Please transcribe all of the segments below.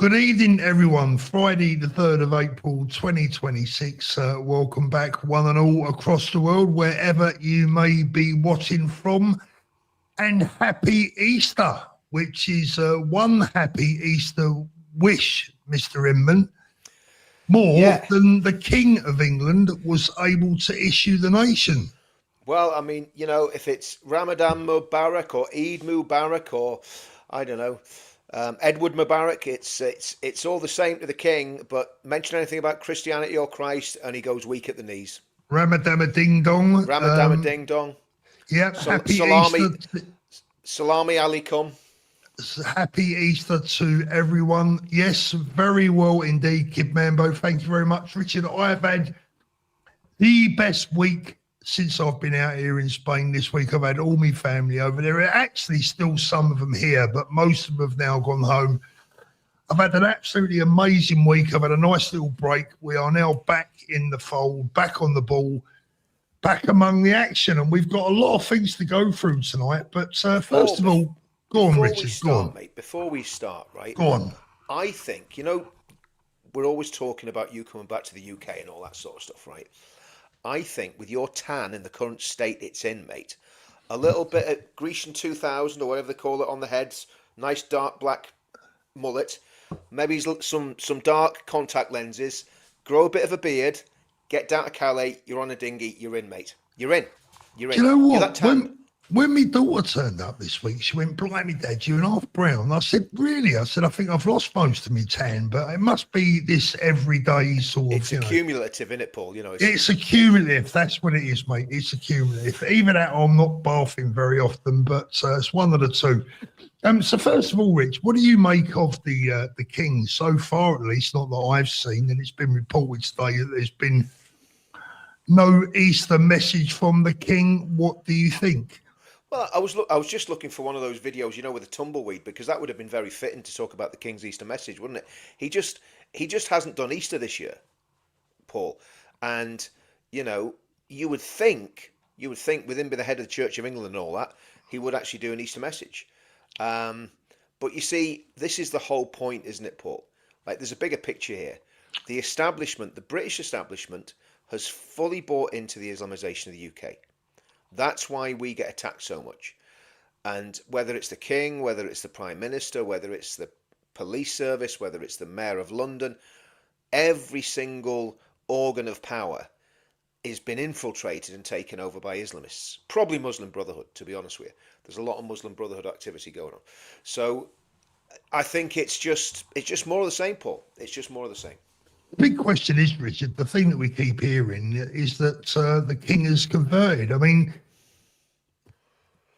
Good evening, everyone. Friday, the 3rd of April, 2026. Welcome back, one and all, across the world, wherever you may be watching from. And happy Easter, which is one happy Easter wish, Mr. Inman, more than the King of England was able to issue the nation. Well, I mean, you know, if it's Ramadan Mubarak or Eid Mubarak or, I don't know, Edward Mubarak, it's all the same to the king, but mention anything about Christianity or Christ and he goes weak at the knees. Ramadama ding dong. Ramadama ding dong. Yep, happy salami, Easter. Salami alaikum. Happy Easter to everyone. Yes, very well indeed, Kid Mambo. Thank you very much, Richard. I've had the best week since I've been out here in Spain this week. I've had all my family over there. Actually, still some of them here, but most of them have now gone home. I've had an absolutely amazing week. I've had a nice little break. We are now back in the fold, back on the ball, back among the action, and we've got a lot of things to go through tonight. But first of all, go on, Richard. Go on. Mate, before we start, right? Go on. I think, you know, we're always talking about you coming back to the UK and all that sort of stuff, right? I think with your tan in the current state it's in, mate, a little bit of Grecian 2000 or whatever they call it on the heads, nice dark black mullet, maybe some dark contact lenses, grow a bit of a beard, get down to Calais, you're on a dinghy, you're in, mate. You're in. You're in. Do you know what? You're that tan. When my daughter turned up this week, she went, "Blimey, Dad, you're half brown." I said, "Really?" I said, "I think I've lost most of my tan, but it must be this everyday sort of." It's accumulative, isn't it, Paul? You know, it's accumulative. That's what it is, mate. It's accumulative. Even that, I'm not bathing very often, but it's one of the two. So first of all, Rich, what do you make of the king so far? At least, not that I've seen, and it's been reported today that there's been no Easter message from the king. What do you think? Well, I was just looking for one of those videos, you know, with a tumbleweed, because that would have been very fitting to talk about the King's Easter message, wouldn't it? He just hasn't done Easter this year, Paul. And, you know, you would think with him being the head of the Church of England and all that, he would actually do an Easter message. But you see, this is the whole point, isn't it, Paul? Like, there's a bigger picture here. The establishment, the British establishment, has fully bought into the Islamization of the UK. That's why we get attacked so much. And whether it's the king, whether it's the prime minister, whether it's the police service, whether it's the mayor of London, every single organ of power has been infiltrated and taken over by Islamists. Probably Muslim Brotherhood, to be honest with you. There's a lot of Muslim Brotherhood activity going on. So I think it's just more of the same, Paul. It's just more of the same. The big question is, Richard, the thing that we keep hearing is that the king has converted. I mean,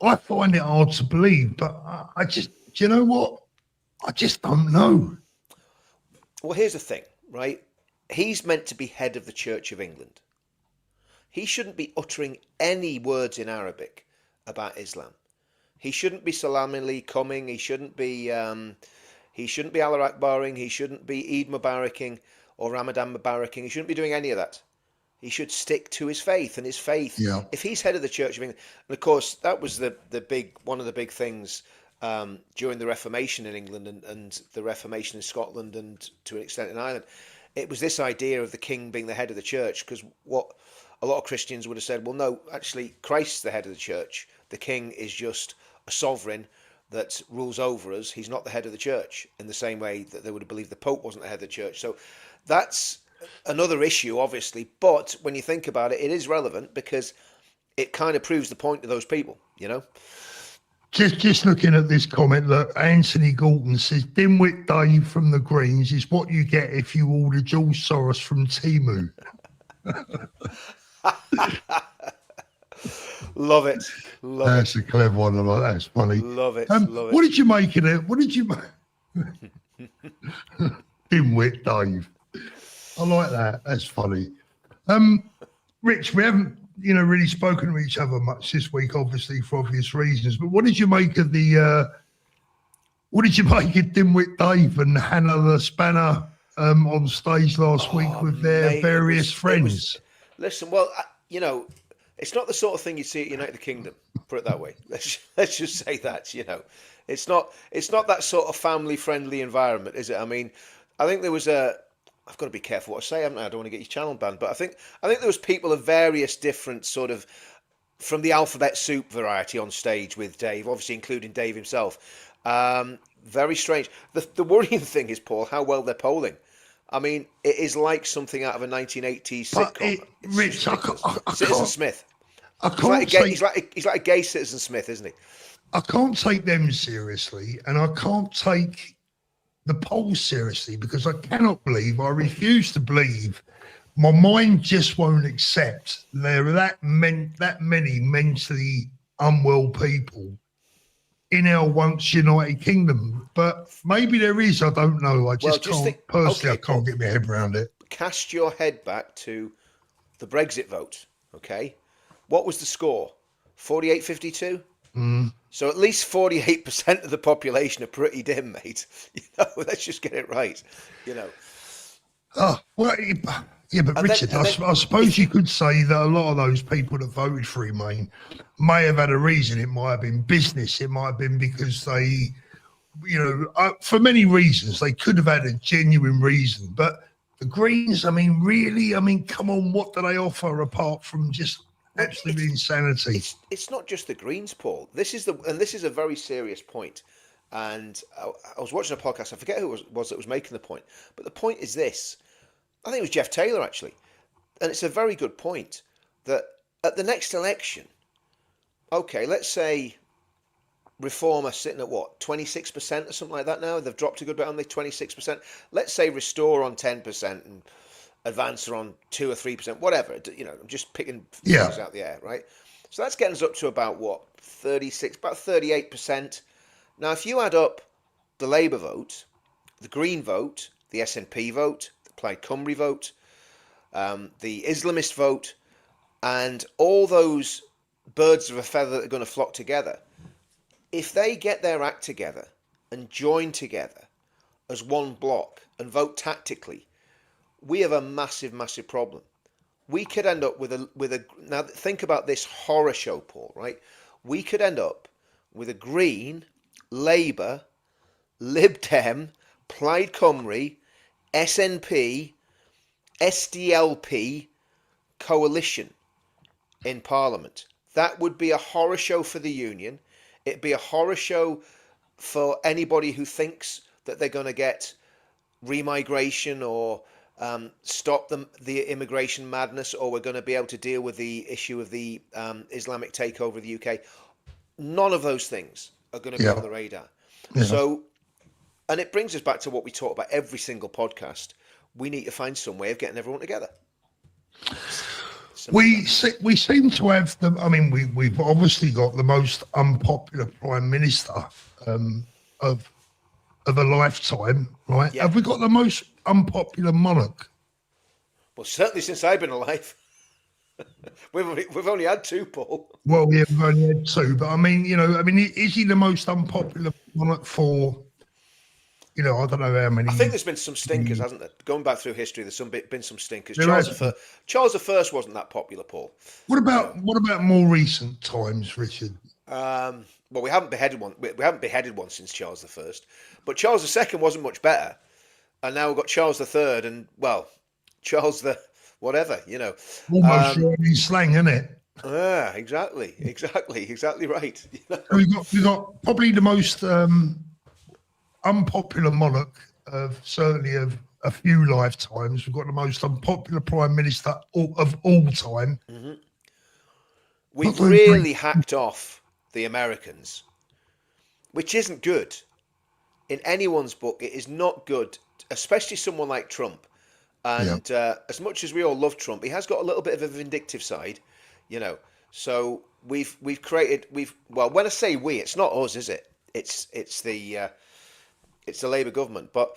I find it hard to believe, but I just, do you know what? I just don't know. Well, here's the thing, right? He's meant to be head of the Church of England. He shouldn't be uttering any words in Arabic about Islam. He shouldn't be salam coming. He shouldn't be Allah Akbaring. He shouldn't be Eid Mubaraking or Ramadan Mubaraking. He shouldn't be doing any of that. He should stick to his faith, and his faith. Yeah. If he's head of the Church of England, and of course that was one of the big things during the Reformation in England and the Reformation in Scotland and to an extent in Ireland. It was this idea of the king being the head of the church, because what a lot of Christians would have said, well, no, actually Christ's the head of the church. The king is just a sovereign that rules over us. He's not the head of the church, in the same way that they would have believed the Pope wasn't the head of the church. So that's another issue, obviously, but when you think about it, it is relevant because it kind of proves the point to those people, you know. Just looking at this comment, look, Anthony Galton says, "Dimwit Dave from the Greens is what you get if you order George Soros from Temu." Love it. That's a clever one. That's funny. Love it. What did you make of it? What did you make? Dimwit Dave. I like that. That's funny. Rich, we haven't, really spoken to each other much this week, obviously for obvious reasons. But what did you make of Dimwit Dave and Hannah the Spanner on stage last week with their various friends? Listen, well, It's not the sort of thing you see at United Kingdom. Put it that way. Let's just say that. It's not that sort of family friendly environment, is it? I mean, I think there was a. I've got to be careful what I say, haven't I? I don't want to get your channel banned, but I think there was people of various different sort of from the alphabet soup variety on stage with Dave, obviously including Dave himself. Very strange. The worrying thing is, Paul, how well they're polling. I mean, it is like something out of a 1980s But sitcom. Rich, I Citizen can't, Smith. I He's like a can't gay, take, he's like a gay Citizen Smith, isn't he? I can't take them seriously, and I can't take the polls seriously because I refuse to believe. My mind just won't accept there are that many mentally unwell people in our once United Kingdom. But maybe there is. I don't know. I just can't. Personally, I can't get my head around it. Cast your head back to the Brexit vote. Okay, what was the score? 48-52. So at least 48% of the population are pretty dim, mate. Let's just get it right. Oh well. Yeah, but Richard, I suppose you could say that a lot of those people that voted for Remain may have had a reason. It might have been business. It might have been because they, for many reasons, they could have had a genuine reason. But the Greens, I mean, really, come on, what do they offer apart from just absolute insanity? It's not just the Greens, Paul. This is a very serious point. And I was watching a podcast. I forget who it was that was making the point. But the point is this. I think it was Jeff Taylor, actually. And it's a very good point that at the next election, okay, let's say Reform are sitting at what, 26% or something like that now? They've dropped a good bit on the 26%. Let's say Restore on 10% and Advance are on 2 or 3%, whatever. I'm just picking figures out the air, right? So that's getting us up to about what, 36, about 38%. Now, if you add up the Labour vote, the Green vote, the SNP vote, Plaid Cymru vote, the Islamist vote, and all those birds of a feather that are going to flock together, if they get their act together and join together as one block and vote tactically, we have a massive, massive problem. We could end up with a now think about this horror show, Paul, right? We could end up with a Green, Labour, Lib Dem, Plaid Cymru, SNP, SDLP coalition in Parliament. That would be a horror show for the Union. It'd be a horror show for anybody who thinks that they're going to get remigration or stop the immigration madness, or we're going to be able to deal with the issue of the Islamic takeover of the UK. None of those things are going to be on the radar. Yeah. So, and it brings us back to what we talk about every single podcast. We need to find some way of getting everyone together. We seem to have the. I mean, we've obviously got the most unpopular prime minister of a lifetime, right? Yeah. Have we got the most unpopular monarch? Well, certainly since I've been alive. We've only had 2, Paul. Well, yeah, we've only had 2, but I mean, is he the most unpopular monarch for? I don't know how many. I think there's been some stinkers, hasn't there? Going back through history, there's been some stinkers. Charles I wasn't that popular, Paul. What about more recent times, Richard? Well, we haven't beheaded one. We haven't beheaded one since Charles I, but Charles II wasn't much better, and now we've got Charles III, and Charles the whatever, Almost in slang, isn't it? Yeah, exactly right. We've got probably the most unpopular monarch of a few lifetimes. We've got the most unpopular prime minister of all time. Mm-hmm. We've really hacked off the Americans, which isn't good. In anyone's book, it is not good, especially someone like Trump. And as much as we all love Trump, he has got a little bit of a vindictive side, So we've created when I say we, it's not us, is it? It's the Labour government. But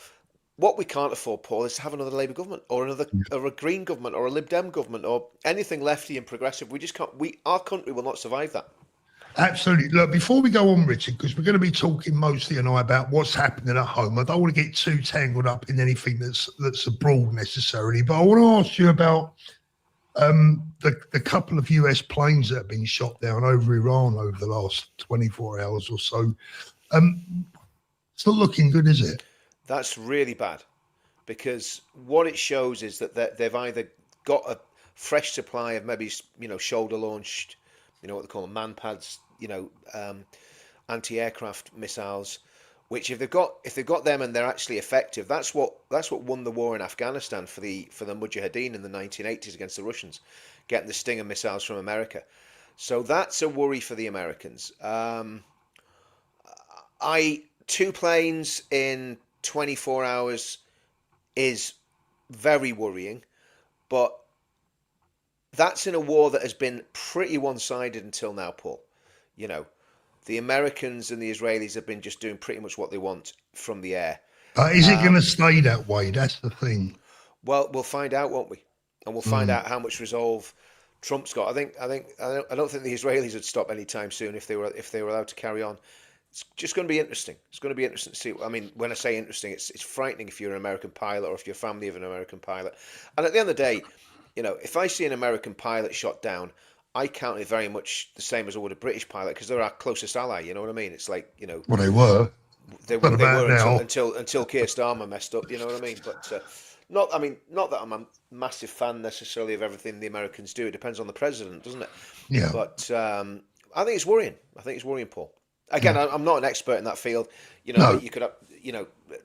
what we can't afford, Paul, is to have another Labour government or a Green government or a Lib Dem government or anything lefty and progressive. We just can't. Our country will not survive that. Absolutely. Look, before we go on, Richard, because we're going to be talking mostly about what's happening at home. I don't want to get too tangled up in anything that's abroad necessarily, but I want to ask you about The couple of US planes that have been shot down over Iran over the last 24 hours or so, it's not looking good, is it? That's really bad, because what it shows is that they've either got a fresh supply of maybe, shoulder launched, what they call them, man pads, anti-aircraft missiles, which if they've got them and they're actually effective, that's what won the war in Afghanistan for the Mujahideen in the 1980s against the Russians, getting the Stinger missiles from America. So that's a worry for the Americans. Two planes in 24 hours is very worrying, but that's in a war that has been pretty one-sided until now, Paul. The Americans and the Israelis have been just doing pretty much what they want from the air. Is it going to stay that way? That's the thing. Well, we'll find out, won't we? And we'll find out how much resolve Trump's got. I don't think the Israelis would stop anytime soon if they were allowed to carry on. It's just going to be interesting. It's going to be interesting to see. I mean, when I say interesting, it's frightening if you're an American pilot or if you're family of an American pilot. And at the end of the day, if I see an American pilot shot down, I count it very much the same as I would a British pilot, because they're our closest ally. You know what I mean? It's like, Well, they were. They What about were now? until Keir Starmer messed up. You know what I mean? But not that I'm a massive fan necessarily of everything the Americans do. It depends on the president, doesn't it? Yeah. But I think it's worrying. I think it's worrying, Paul. Again, I'm not an expert in that field. No. You could,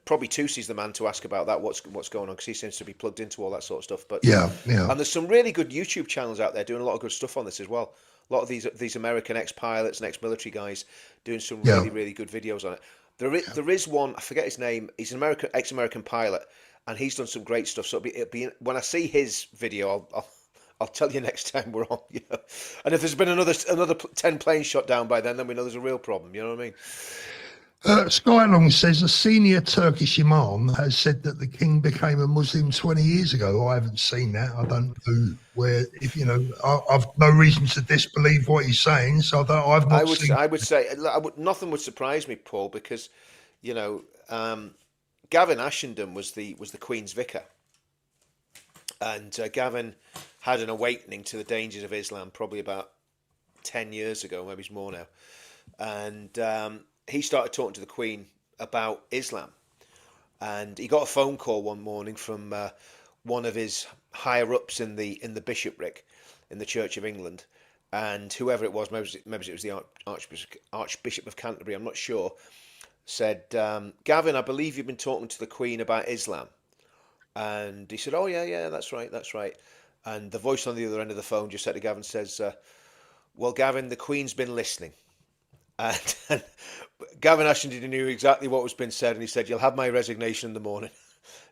probably Tusi's the man to ask about that. What's going on, because he seems to be plugged into all that sort of stuff. But Yeah. and there's some really good YouTube channels out there doing a lot of good stuff on this as well. A lot of these American ex-pilots and ex-military guys doing some really, really good videos on it. There is one, I forget his name. He's an ex-American pilot, and he's done some great stuff. So it'll be when I see his video, I'll tell you next time we're on. And if there's been another 10 planes shot down by then we know there's a real problem. You know what I mean? Skylong says a senior Turkish imam has said that the king became a Muslim 20 years ago. I haven't seen that. I don't know where. I've no reason to disbelieve what he's saying. So I've not seen. I would say nothing would surprise me, Paul, because Gavin Ashenden was the Queen's vicar, and Gavin had an awakening to the dangers of Islam probably about 10 years ago, maybe it's more now, and he started talking to the Queen about Islam, and he got a phone call one morning from one of his higher ups in the bishopric in the Church of England, and whoever it was, maybe it was the Archbishop of Canterbury, I'm not sure, said, Gavin, I believe you've been talking to the Queen about Islam. And he said, oh yeah, that's right. And the voice on the other end of the phone just said to Gavin, says, well, Gavin, the Queen's been listening. And Gavin Ashenden knew exactly what was being said, and he said, you'll have my resignation in the morning.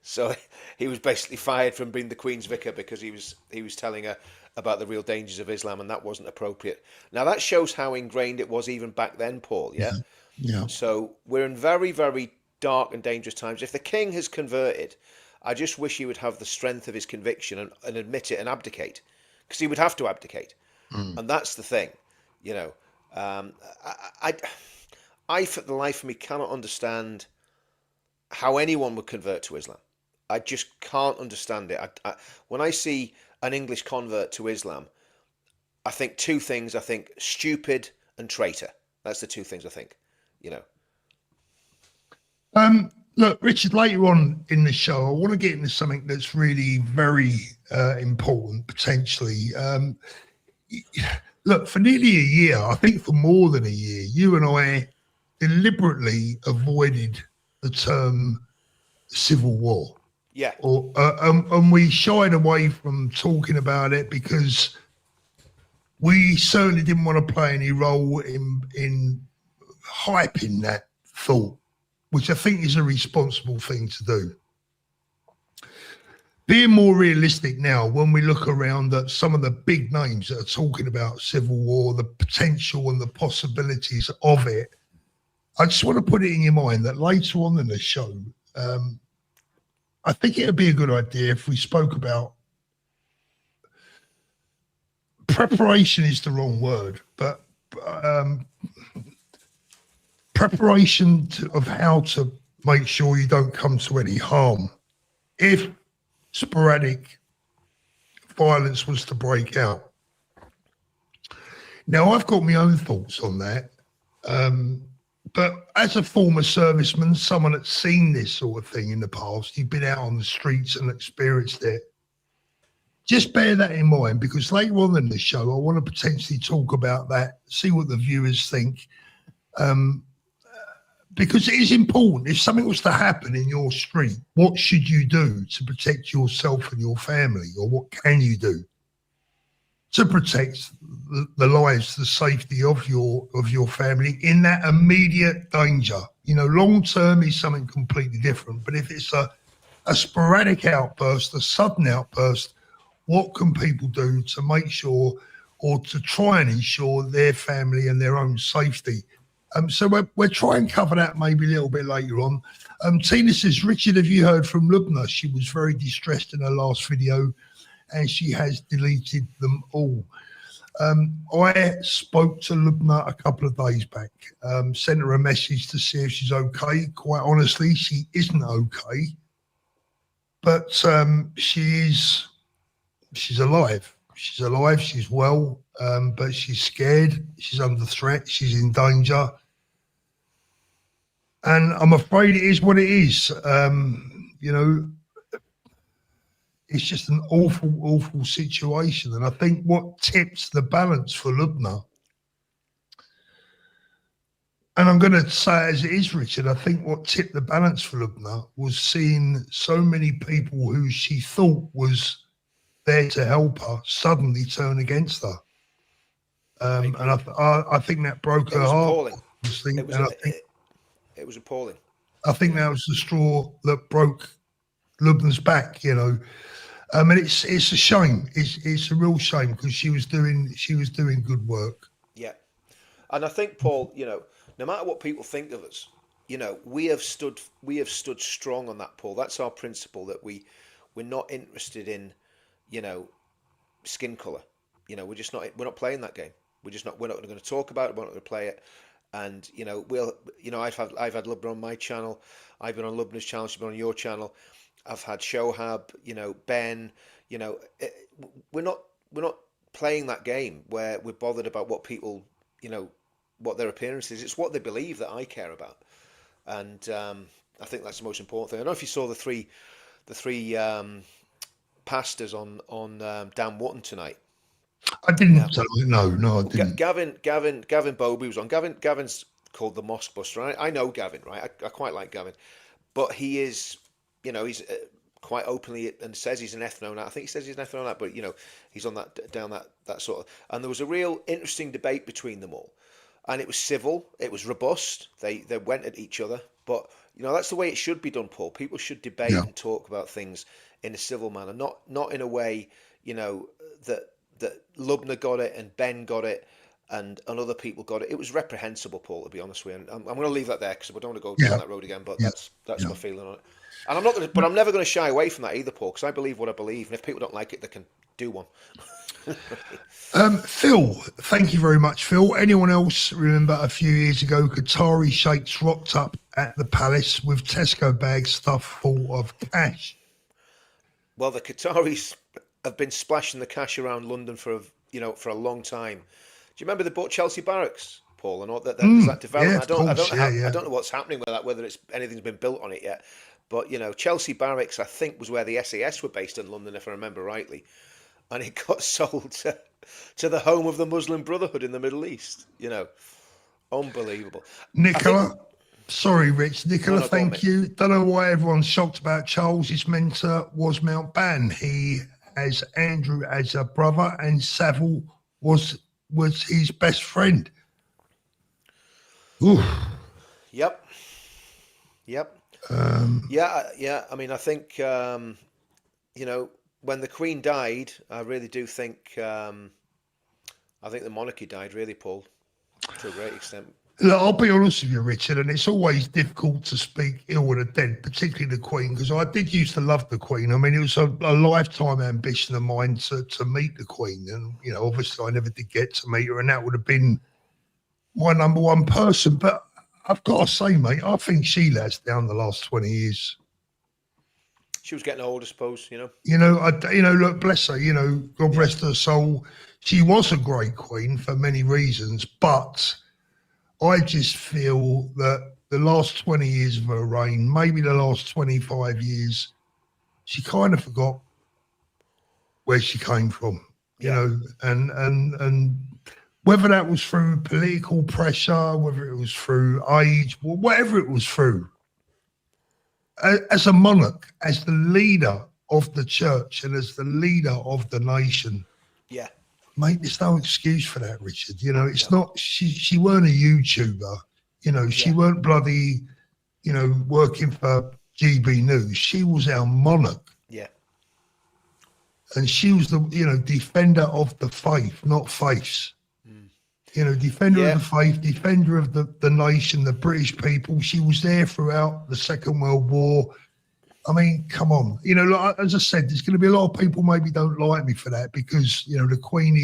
So he was basically fired from being the Queen's vicar because he was telling her about the real dangers of Islam, and that wasn't appropriate. Now that shows how ingrained it was even back then, Paul. Yeah. So we're in very, very dark and dangerous times. If the king has converted, I just wish he would have the strength of his conviction and admit it and abdicate, because he would have to abdicate. And that's the thing, I, for the life of me, cannot understand how anyone would convert to Islam. I just can't understand it. When I see an English convert to Islam, I think two things. I think stupid and traitor. That's the two things I think, Look, Richard, later on in the show, I want to get into something that's really very important, potentially. Look, for nearly a year, I think for more than a year, you and I deliberately avoided the term civil war. Yeah. And we shied away from talking about it because we certainly didn't want to play any role in hyping that thought, which I think is a responsible thing to do. Being more realistic now, when we look around at some of the big names that are talking about civil war, the potential and the possibilities of it, I just want to put it in your mind that later on in the show, I think it would be a good idea if we spoke about preparation is the wrong word, but preparation of how to make sure you don't come to any harm if sporadic violence was to break out. Now, I've got my own thoughts on that. But as a former serviceman, someone that's seen this sort of thing in the past, you've been out on the streets and experienced it. Just bear that in mind, because later on in the show, I want to potentially talk about that, see what the viewers think. Because it is important. If something was to happen in your street, what should you do to protect yourself and your family? Or what can you do to protect the lives, the safety of your family in that immediate danger? You know, long term is something completely different. But if it's a sporadic outburst, a sudden outburst, what can people do to make sure or to try and ensure their family and their own safety? So we'll try and cover that maybe a little bit later on. Tina says, Richard, have you heard from Lubna? She was very distressed in her last video and she has deleted them all. I spoke to Lubna a couple of days back, sent her a message to see if she's okay. Quite honestly, she isn't okay, but she's alive. She's alive, she's well, but she's scared, she's under threat, she's in danger. And I'm afraid it is what it is. You know, it's just an awful, awful situation. And I think what tips the balance for Lubna, and I'm going to say it as it is, Richard, I think what tipped the balance for Lubna was seeing so many people who she thought was there to help her suddenly turn against her. And I think that broke her heart. It was appalling. I think that was the straw that broke Lubna's back, you know. And it's a shame. It's a real shame, because she was doing good work. Yeah. And I think, Paul, you know, no matter what people think of us, you know, we have stood strong on that, Paul. That's our principle, that we're not interested in, you know, skin color. You know, we're not playing that game. We're not going to talk about it. We're not going to play it. And you know, I've had Lubna on my channel. I've been on Lubna's channel. She's been on your channel. I've had Shohab. You know, Ben. You know, we're not playing that game where we're bothered about what people, you know, what their appearance is. It's what they believe that I care about. And I think that's the most important thing. I don't know if you saw the three pastors on Dan Wotton tonight. I didn't. No, I didn't. Gavin Bowby was on. Gavin's called the Mosque Buster. I know Gavin, right? I quite like Gavin, but he is, you know, he's quite openly and says he's an ethno-nat. I think he says he's an ethno-nat, but you know, he's on that sort of. And there was a real interesting debate between them all, and it was civil, it was robust. They went at each other, but you know, that's the way it should be done, Paul. People should debate and talk about things in a civil manner, not in a way, you know, that Lubna got it and Ben got it and other people got it. It was reprehensible, Paul, to be honest with you. And I'm going to leave that there because I don't want to go down that road again. But that's my feeling on it. And I'm never going to shy away from that either, Paul, because I believe what I believe, and if people don't like it, they can do one. Phil, thank you very much, Phil. Anyone else remember a few years ago, Qatari sheikhs rocked up at the palace with Tesco bags stuffed full of cash? Well, the Qataris have been splashing the cash around London for a long time. Do you remember they bought Chelsea Barracks, Paul, and all that? There's that development. I don't know what's happening with that, whether anything's been built on it yet. But you know, Chelsea Barracks, I think, was where the SAS were based in London, if I remember rightly, and it got sold to the home of the Muslim Brotherhood in the Middle East. You know, unbelievable. Nicola. Sorry, Rich. Nicola, thank you. Don't know why everyone's shocked about Charles. His mentor was Mountbatten. He has Andrew as a brother, and Savile was his best friend. Ooh. Yep. Yeah. I mean, I think you know, when the Queen died, I really do think I think the monarchy died, really, Paul, to a great extent. Look, I'll be honest with you, Richard, and it's always difficult to speak ill of the dead, particularly the Queen, because I did used to love the Queen. I mean, it was a lifetime ambition of mine to meet the Queen, and you know, obviously, I never did get to meet her, and that would have been my number one person. But I've got to say, mate, I think she let us down the last 20 years. She was getting old, I suppose. Look, bless her. God rest her soul. She was a great queen for many reasons, but I just feel that the last 20 years of her reign, maybe the last 25 years, she kind of forgot where she came from. And whether that was through political pressure, whether it was through age, whatever it was through, as a monarch, as the leader of the church and as the leader of the nation, Yeah. mate, there's no excuse for that, Richard. It's not, she weren't a YouTuber, she weren't bloody, working for GB News. She was our monarch. Yeah. And she was the, defender of the faith, not faiths. Defender of the faith, defender of the nation, the British people. She was there throughout the Second World War. I mean, come on. Like, as I said, there's going to be a lot of people maybe don't like me for that because, the Queen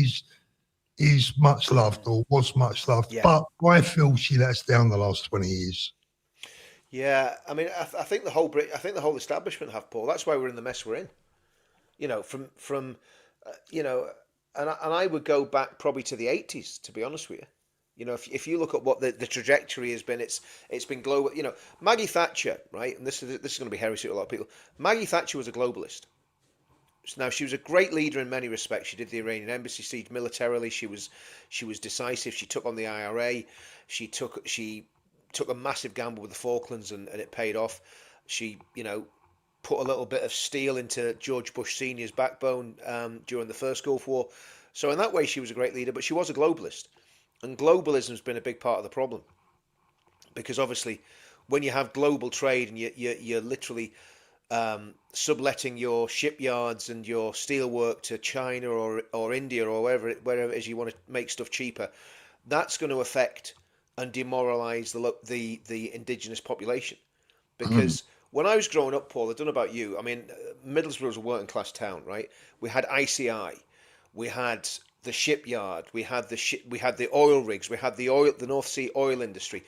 is much loved or was much loved. Yeah. But I feel she let us down the last 20 years. Yeah, I mean, I think the whole establishment have, Paul. That's why we're in the mess we're in. From and I would go back probably to the 80s, to be honest with you. If you look at what the trajectory has been, it's been global. Maggie Thatcher, right? And this is going to be heresy to a lot of people. Maggie Thatcher was a globalist. Now, she was a great leader in many respects. She did the Iranian embassy siege militarily. She was decisive. She took on the IRA. She took a massive gamble with the Falklands, and it paid off. She put a little bit of steel into George Bush Sr.'s backbone during the first Gulf War. So in that way, she was a great leader, but she was a globalist. And globalism has been a big part of the problem. Because obviously, when you have global trade and you're literally subletting your shipyards and your steelwork to China or India or wherever it is you want to make stuff cheaper, that's going to affect and demoralise the indigenous population. Because when I was growing up, Paul, I don't know about you. I mean, Middlesbrough was a working class town, right? We had ICI, we had the shipyard, we had the oil rigs, we had the North Sea oil industry.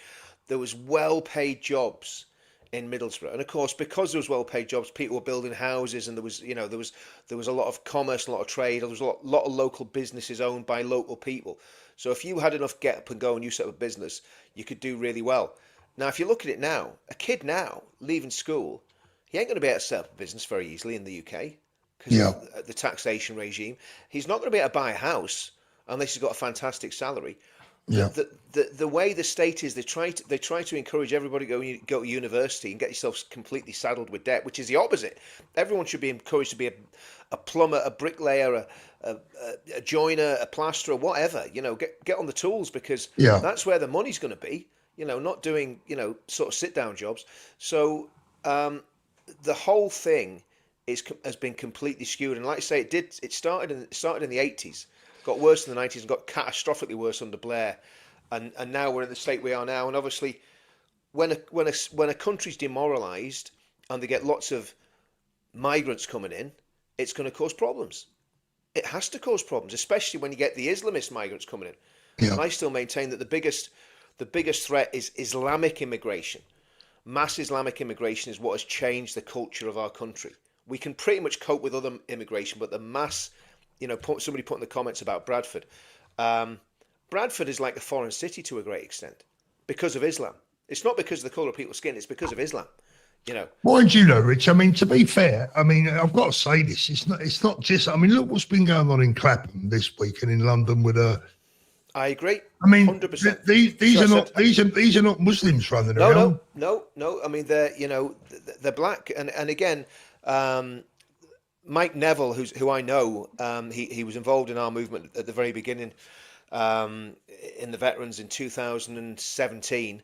There was well-paid jobs in Middlesbrough, and of course, because there was well-paid jobs, people were building houses, and there was a lot of commerce, a lot of trade. There was a lot of local businesses owned by local people. So if you had enough get up and go and you set up a business, you could do really well. Now, if you look at it now, a kid now leaving school, he ain't going to be able to set up a business very easily in the UK because of the taxation regime. He's not going to be able to buy a house unless he's got a fantastic salary. Yeah. The way the state is, they try to encourage everybody to go to university and get yourself completely saddled with debt, which is the opposite. Everyone should be encouraged to be a plumber, a bricklayer, a joiner, a plasterer, whatever. Get on the tools because that's where the money's going to be. Not doing, sort of sit down jobs. So the whole thing has been completely skewed. And like I say, it started in the 80s, got worse in the 90s and got catastrophically worse under Blair. And now we're in the state we are now. And obviously, when a country's demoralised and they get lots of migrants coming in, it's going to cause problems. It has to cause problems, especially when you get the Islamist migrants coming in. And I still maintain that the biggest threat is Islamic immigration. Mass Islamic immigration is what has changed the culture of our country. We can pretty much cope with other immigration, but the mass, somebody put in the comments about Bradford. Bradford is like a foreign city to a great extent because of Islam. It's not because of the colour of people's skin, it's because of Islam. Mind you, though, Rich, I mean, to be fair, I mean, I've got to say this. It's not just, I mean, look what's been going on in Clapham this week and in London with I agree. I mean, 100%. These are not Muslims running around. No. I mean, they're black, and again, Mike Neville, who I know, he was involved in our movement at the very beginning, in the veterans in 2017.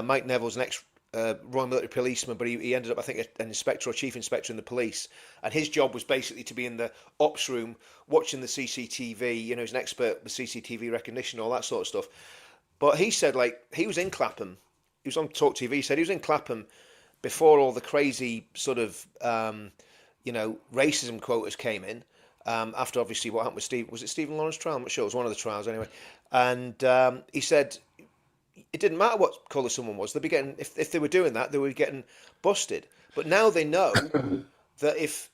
Mike Neville's an ex Royal Military policeman, but he ended up, I think, an inspector or chief inspector in the police, and his job was basically to be in the ops room watching the CCTV. He's an expert with CCTV recognition, all that sort of stuff. But he said, he was in Clapham, he was on Talk TV, he said he was in Clapham before all the crazy sort of racism quotas came in, after obviously what happened with Stephen Lawrence trial? I'm not sure, it was one of the trials anyway. And he said it didn't matter what colour someone was. They'd be getting, if they were doing that, they were getting busted. But now they know that if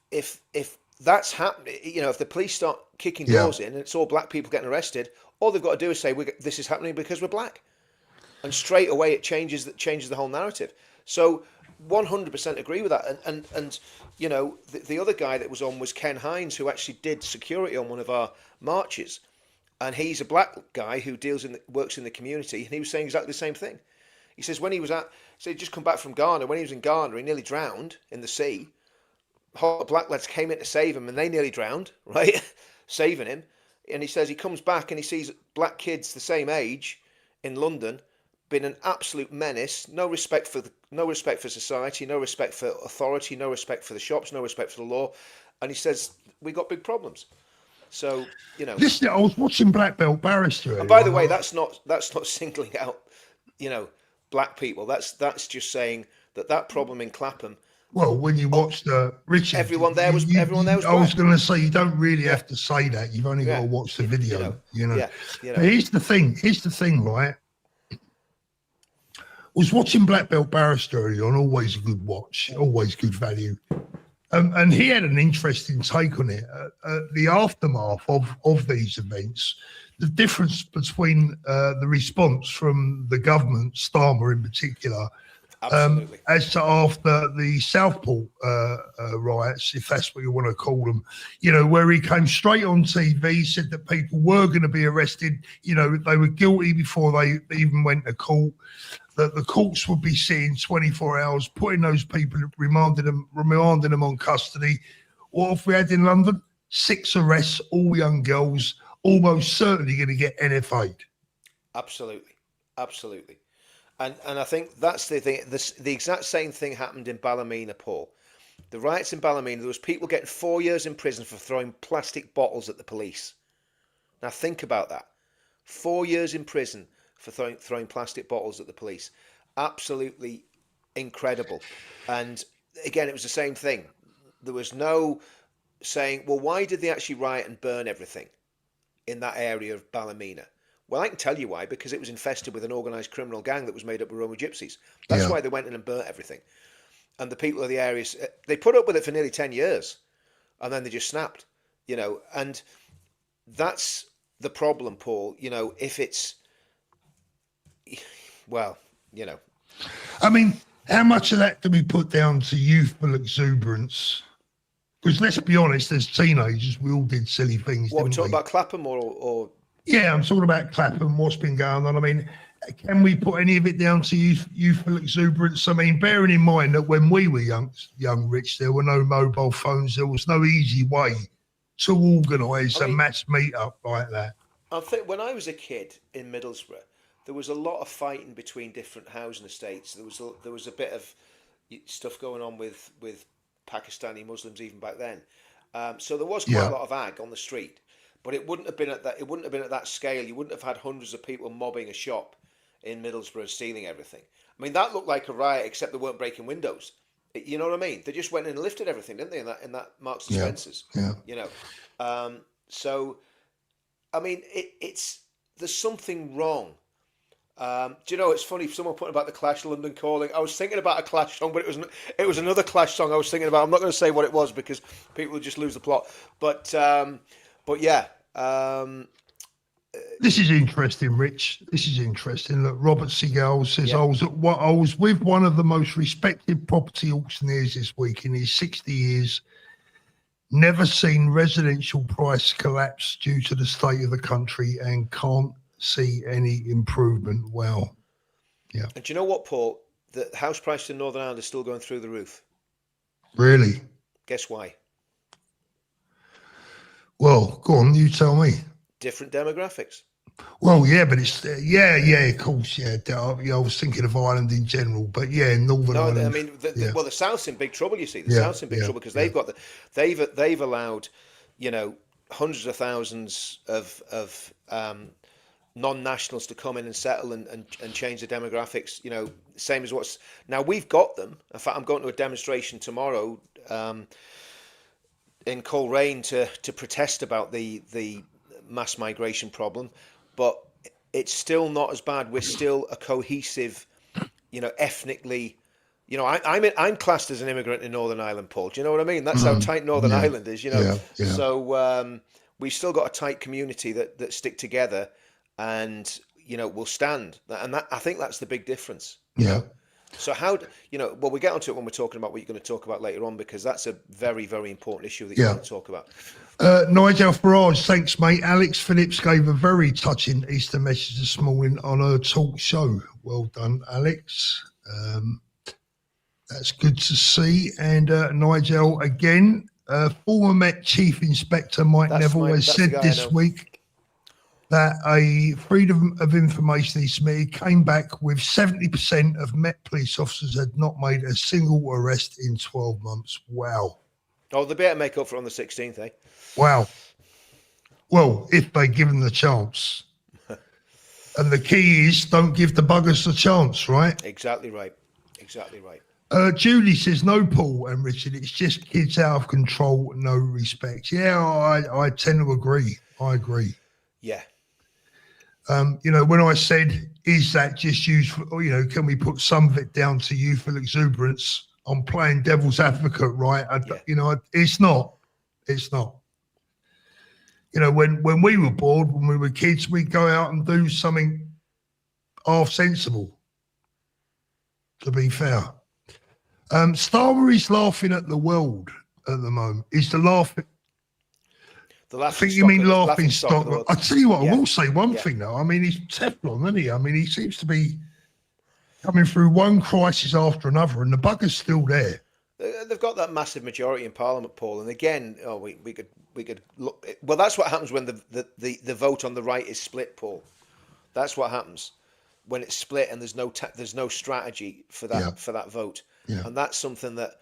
that's happening, if the police start kicking Yeah. doors in and it's all black people getting arrested, all they've got to do is say this is happening because we're black, and straight away it changes the whole narrative. So 100% agree with that. And the other guy that was on was Ken Hines, who actually did security on one of our marches, and he's a black guy who works in the community, and he was saying exactly the same thing. He says when he was he'd just come back from Ghana. When he was in Ghana, he nearly drowned in the sea. Whole black lads came in to save him, and they nearly drowned, right? Saving him. And he says he comes back and he sees black kids the same age in London been an absolute menace. No respect for society, no respect for authority, no respect for the shops, no respect for the law. And he says we got big problems. So Listen, I was watching Black Belt Barrister. And by the way, that's not singling out black people. That's just saying that problem in Clapham. Well, when you watched Richard, everyone there was I black. was going to say you don't really have to say that. You've only got to watch the video. Yeah. But here's the thing, right? Was watching Black Belt Barrister earlier on, always a good watch, always good value. And he had an interesting take on it. The aftermath of these events, the difference between the response from the government, Starmer in particular, as to after the Southport riots, if that's what you want to call them, where he came straight on TV, said that people were going to be arrested, they were guilty before they even went to court, that the courts would be sitting 24 hours, putting those people, remanding them on custody. What if we had in London? 6 arrests, all young girls, almost certainly going to get NFA'd. Absolutely. And I think that's the thing. The exact same thing happened in Ballymena, Paul. The riots in Ballymena, there was people getting 4 years in prison for throwing plastic bottles at the police. Now think about that. 4 years in prison for throwing plastic bottles at the police. Absolutely incredible. And again, it was the same thing. There was no saying, well, why did they actually riot and burn everything in that area of Ballymena? Well, I can tell you why, because it was infested with an organised criminal gang that was made up of Roma gypsies. That's why they went in and burnt everything. And the people of the areas, they put up with it for nearly 10 years, and then they just snapped, and that's the problem, Paul. If it's, I mean, how much of that do we put down to youthful exuberance? Because let's be honest, as teenagers, we all did silly things. What, we're talking about Clapham or? Yeah, I'm talking about Clapham, what's been going on. I mean, can we put any of it down to youthful exuberance? I mean, bearing in mind that when we were young, Rich, there were no mobile phones. There was no easy way to organise a mass meet-up like that. I think when I was a kid in Middlesbrough, there was a lot of fighting between different housing estates. There was a bit of stuff going on with Pakistani Muslims even back then. So there was quite a lot of ag on the street. But it wouldn't have been at that. It wouldn't have been at that scale. You wouldn't have had hundreds of people mobbing a shop in Middlesbrough, stealing everything. I mean, that looked like a riot, except they weren't breaking windows. You know what I mean? They just went in and lifted everything, didn't they? In that Marks and Spencers. Yeah. So, I mean, there's something wrong. Do you know? It's funny. Someone put about the Clash, London Calling. I was thinking about a Clash song, but it was another Clash song I was thinking about. I'm not going to say what it was because people would just lose the plot. But yeah. This is interesting, Rich. This is interesting. Look, Robert Seagal says, I was with one of the most respected property auctioneers this week in his 60 years. Never seen residential price collapse due to the state of the country and can't see any improvement. Well, yeah. And do you know what, Paul? The house prices in Northern Ireland are still going through the roof. Really? Guess why? Well, go on, you tell me. Different demographics. Well, yeah, but it's of course, yeah. I was thinking of Ireland in general, but yeah, Northern Ireland. I mean, the South's in big trouble. You see, the South's in big trouble because they've allowed, hundreds of thousands of non-nationals to come in and settle and change the demographics. Same as what's now we've got them. In fact, I'm going to a demonstration tomorrow. In Coleraine to protest about the mass migration problem, but it's still not as bad. We're still a cohesive, ethnically You know, I'm classed as an immigrant in Northern Ireland, Paul. Do you know what I mean? That's how tight Northern Yeah, Ireland is. You know, yeah. so we've still got a tight community that stick together, and will stand. And that, I think that's the big difference. You Yeah. know, so well, we get onto it when we're talking about what you're going to talk about later on, because that's a very, very important issue that you Yeah. want to talk about. Nigel Farage, thanks, mate. Alex Phillips gave a very touching Easter message this morning on her talk show. Well done, Alex. That's good to see. And Nigel, again, former Met Chief Inspector Mike Neville has said this week that a Freedom of Information he submitted came back with 70% of Met police officers had not made a single arrest in 12 months. Wow. Oh, they better make up for it on the 16th, eh? Wow. Well, if they give them the chance. And the key is, don't give the buggers the chance, right? Exactly right. Exactly right. Julie says, no, Paul and Richard, it's just kids out of control, no respect. Yeah, I tend to agree. I agree. Yeah. When I said, is that just used for, can we put some of it down to youthful exuberance? I'm playing devil's advocate, right? It's not. It's not. When we were bored, when we were kids, we'd go out and do something half sensible, to be fair. Starmer is laughing at the world at the moment. Is the laughing? I think you mean laughing stock. I'll tell you what, I will say one thing though. I mean, he's Teflon, isn't he? I mean, he seems to be coming through one crisis after another, and the bugger's still there. They've got that massive majority in Parliament, Paul, and again, we could look. Well, that's what happens when the vote on the right is split, Paul. That's what happens when it's split and there's no strategy for that vote, and that's something that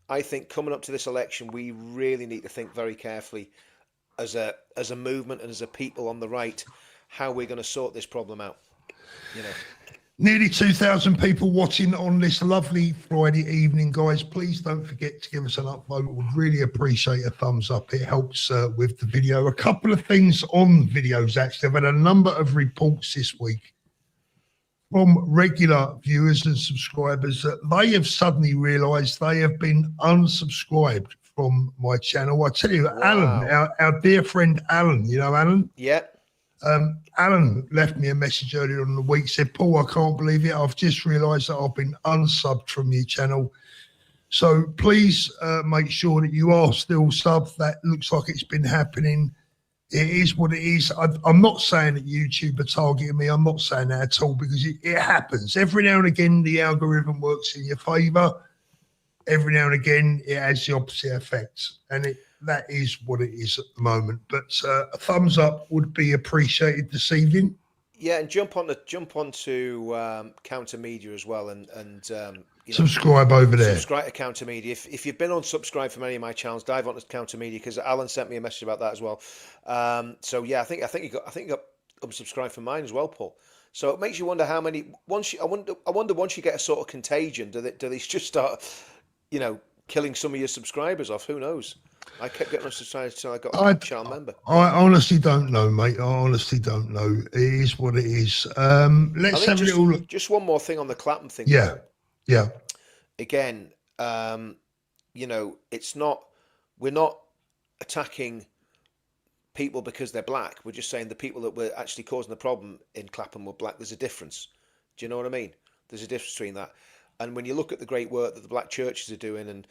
I think coming up to this election we really need to think very carefully as a movement and as a people on the right, how we're going to sort this problem out. Nearly 2,000 people watching on this lovely Friday evening, guys. Please don't forget to give us an upvote. We'd really appreciate a thumbs up. It helps with the video. A couple of things on videos, actually. I've had a number of reports this week from regular viewers and subscribers that they have suddenly realised they have been unsubscribed from my channel. I tell you, wow. Alan, our dear friend Alan, you know Alan? Yeah. Alan left me a message earlier on in the week, said, Paul, I can't believe it. I've just realised that I've been unsubbed from your channel. So please make sure that you are still subbed. That looks like it's been happening. It is what it is. I'm not saying that YouTube are targeting me. I'm not saying that at all, because it happens. Every now and again, the algorithm works in your favour. Every now and again, it has the opposite effect. And that is what it is at the moment. But a thumbs up would be appreciated this evening. Yeah, and jump onto Counter Media as well, and subscribe over there. Subscribe to Counter Media. If you've been unsubscribed from any of my channels, dive onto Counter Media, because Alan sent me a message about that as well. So yeah, I think you got unsubscribed from mine as well, Paul. So it makes you wonder how many. I wonder once you get a sort of contagion, do they just start, killing some of your subscribers off? Who knows? I kept getting unsubscribed until I got a channel member. I honestly don't know, mate. I honestly don't know. It is what it is. Let's have a little look. Just one more thing on the Clapham thing. Yeah. Yeah. Again, it's not. We're not attacking people because they're black. We're just saying the people that were actually causing the problem in Clapham were black. There's a difference. Do you know what I mean? There's a difference between that. And when you look at the great work that the black churches are doing, and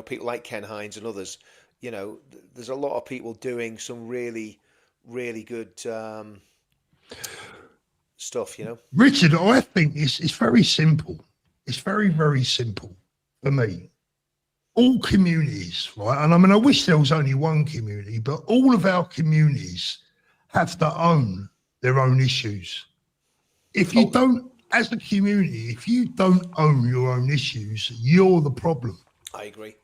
people like Ken Hines and others, there's a lot of people doing some really, really good stuff. Richard, I think it's very simple. It's very, very simple for me. All communities, right? And I mean, I wish there was only one community, but all of our communities have to own their own issues. If you don't, as a community, if you don't own your own issues, you're the problem. I agree.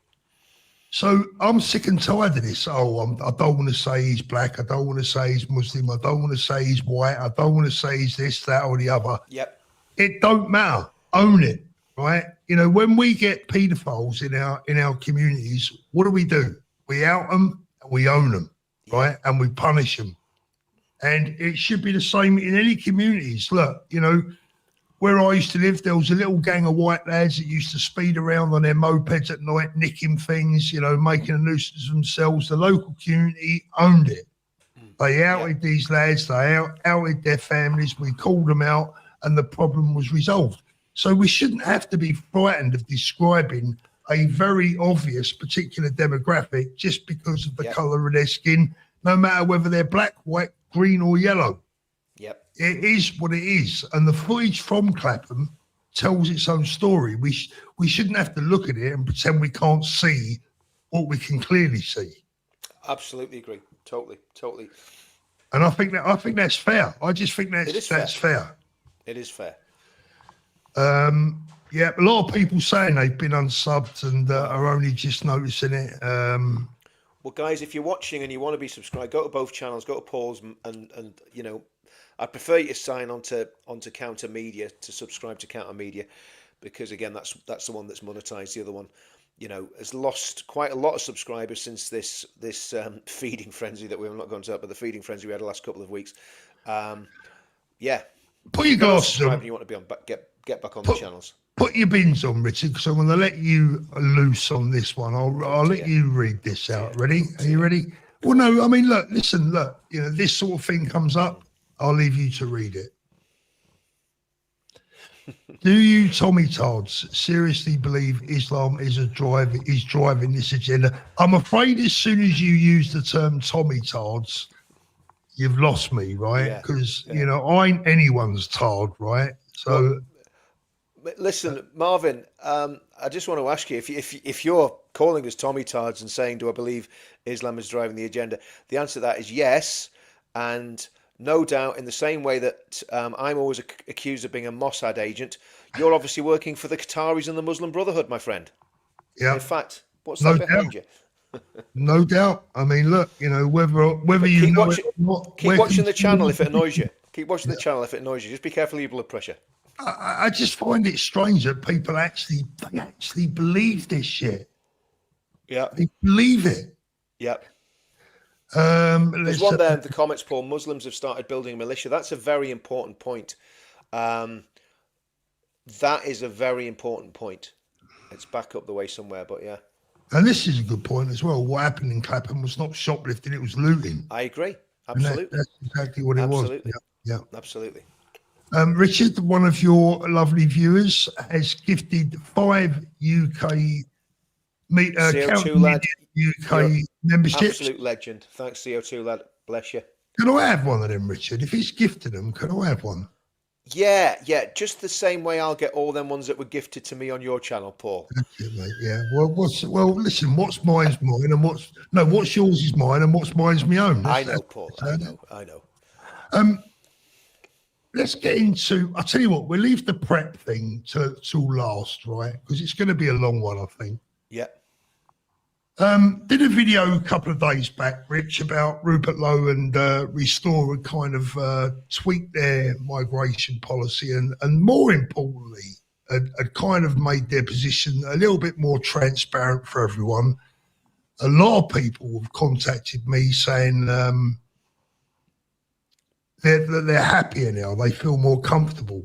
So I'm sick and tired of this. I don't want to say he's black. I don't want to say he's Muslim. I don't want to say he's white. I don't want to say he's this, that, or the other. Yep. It don't matter. Own it, right? When we get paedophiles in our communities, what do? We out them and we own them, right? And we punish them. And it should be the same in any communities. Look, where I used to live, there was a little gang of white lads that used to speed around on their mopeds at night, nicking things, you know, making a nuisance of themselves. The local community owned it. They outed these lads, they outed their families. We called them out and the problem was resolved. So we shouldn't have to be frightened of describing a very obvious particular demographic just because of the colour of their skin, no matter whether they're black, white, green or yellow. Yep. It is what it is. And the footage from Clapham tells its own story. We shouldn't have to look at it and pretend we can't see what we can clearly see. Absolutely agree. Totally. And I think that's fair. I just think that's fair. It is fair. Yeah, a lot of people saying they've been unsubbed and are only just noticing it. Well, guys, if you're watching and you want to be subscribed, go to both channels, go to Paul's, and you know, I prefer you to sign onto Counter Media, to subscribe to Counter Media, because again, that's the one that's monetized. The other one, you know, has lost quite a lot of subscribers since this feeding frenzy that we're not going to talk about, the feeding frenzy we had the last couple of weeks. Yeah, put your glasses on. You want to be on, get back on the channels. Put your bins on, Richard, because I'm going to let you loose on this one. I'll let you read this out. Ready? Are you ready? Well, no, I mean, look, you know, this sort of thing comes up. I'll leave you to read it. Do you, Tommy Tards, seriously believe Islam is driving this agenda? I'm afraid as soon as you use the term Tommy Tards, you've lost me, right? Because, you know, I ain't anyone's tard, right? So... Listen, Marvin, I just want to ask you, if you're calling us Tommy Tards and saying, do I believe Islam is driving the agenda? The answer to that is yes. And no doubt, in the same way that I'm always accused of being a Mossad agent, you're obviously working for the Qataris and the Muslim Brotherhood, my friend. Yeah. In fact, what's that behind you? No doubt. I mean, look, you know, whether you know it or not, keep watching the channel if it annoys you. Keep watching the channel if it annoys you. Just be careful of your blood pressure. I just find it strange that people actually believe this shit. Yeah, they believe it. Yeah. There's one there in the comments, Paul. Muslims have started building a militia. That's a very important point. That is a very important point. It's back up the way somewhere, but yeah. And this is a good point as well. What happened in Clapham was not shoplifting; it was looting. I agree. Absolutely. That's exactly what it was. Yeah. Absolutely. Richard, one of your lovely viewers, has gifted 5 UK CO2 lad, UK memberships. Absolute legend. Thanks, CO2 lad. Bless you. Can I have one of them, Richard? If he's gifted them, can I have one? Yeah. Just the same way I'll get all them ones that were gifted to me on your channel, Paul. That's it, mate. Yeah. Well, listen. What's mine's mine, and what's yours is mine, and what's mine's my own. I know, Paul. I know. Let's get into. I'll tell you what. We'll leave the prep thing till last, right? Because it's going to be a long one, I think. Yeah. Did a video a couple of days back, Rich, about Rupert Lowe and Restore had kind of tweaked their migration policy and more importantly, had kind of made their position a little bit more transparent for everyone. A lot of people have contacted me saying they're happier now. They feel more comfortable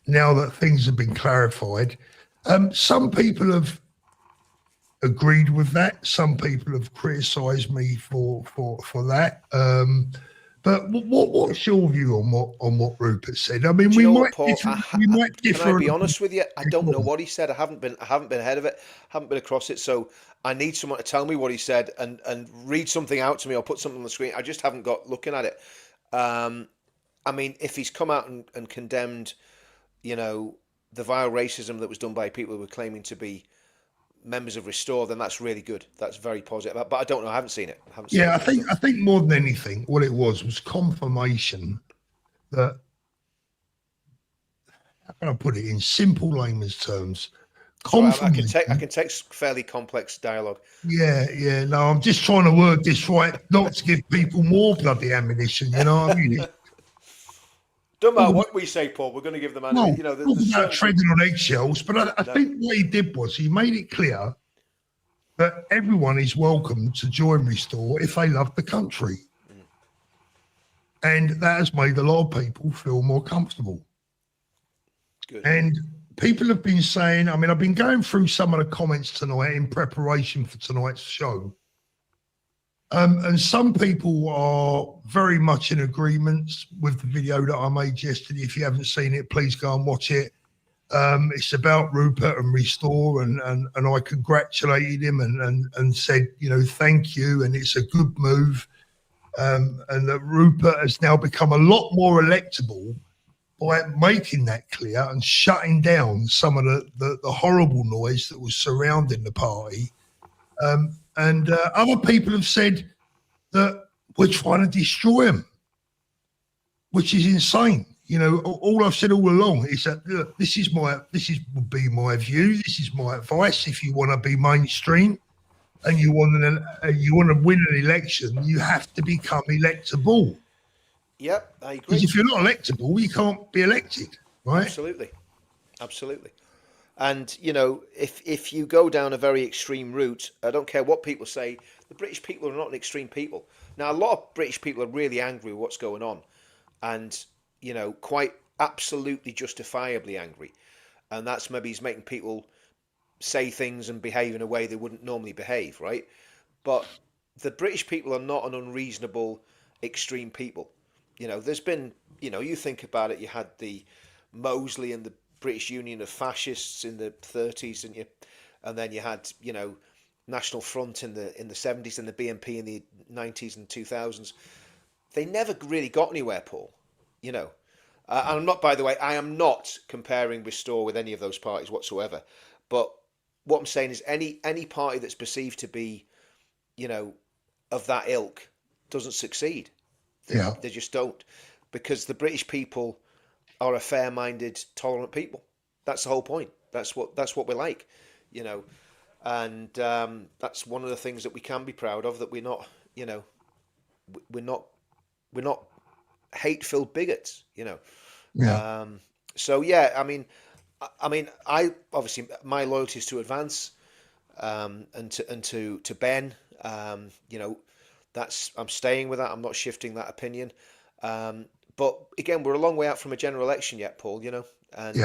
now that things have been clarified. Some people have agreed with that. Some people have criticised me for that. But what's your view on what Rupert said? I mean, we might differ. Can I be honest with you? I don't know what he said. I haven't been ahead of it. Haven't been across it. So I need someone to tell me what he said and read something out to me or put something on the screen. I just haven't got looking at it. I mean, if he's come out and condemned, you know, the vile racism that was done by people who were claiming to be members of Restore, then that's really good. That's very positive. But I don't know. I haven't seen it. I think more than anything, what it was confirmation that, how can I put it in simple layman's terms? I can take fairly complex dialogue. Yeah. No, I'm just trying to work this right, not to give people more bloody ammunition. You know what I mean? Don't matter what we say, Paul. We're going to give them. You know, about treading on eggshells. But I think what he did was he made it clear that everyone is welcome to join Restore if they love the country, and that has made a lot of people feel more comfortable. Good. And people have been saying, I mean, I've been going through some of the comments tonight in preparation for tonight's show. And some people are very much in agreement with the video that I made yesterday. If you haven't seen it, please go and watch it. It's about Rupert and Restore, and I congratulated him and said, you know, thank you, and it's a good move. And that Rupert has now become a lot more electable by making that clear and shutting down some of the horrible noise that was surrounding the party. And other people have said that we're trying to destroy him, which is insane. You know, all I've said all along is that look, this would be my view. This is my advice. If you want to be mainstream and you want to win an election, you have to become electable. Yep, I agree. Because if you're not electable, you can't be elected, right? Absolutely. And you know, if you go down a very extreme route, I don't care what people say. The British people are not an extreme people. Now, a lot of British people are really angry with what's going on, and you know, quite absolutely justifiably angry. And that's maybe he's making people say things and behave in a way they wouldn't normally behave, right? But the British people are not an unreasonable, extreme people. You know, there's been, you know, you think about it, you had the Mosley and the British Union of Fascists in the 30s, and then you had, you know, National Front in the 70s and the BNP in the 90s and 2000s. They never really got anywhere, Paul. You know, and I'm not, by the way, I am not comparing Restore with any of those parties whatsoever. But what I'm saying is any party that's perceived to be, you know, of that ilk doesn't succeed. They just don't, because the British people are a fair-minded, tolerant people. That's the whole point. That's what we're like, you know, and that's one of the things that we can be proud of. That we're not, you know, we're not hate-filled bigots, you know. Yeah. So yeah, I mean, I obviously my loyalty is to Advance, and to Ben. You know, I'm staying with that. I'm not shifting that opinion. But again, we're a long way out from a general election yet, Paul. You know, and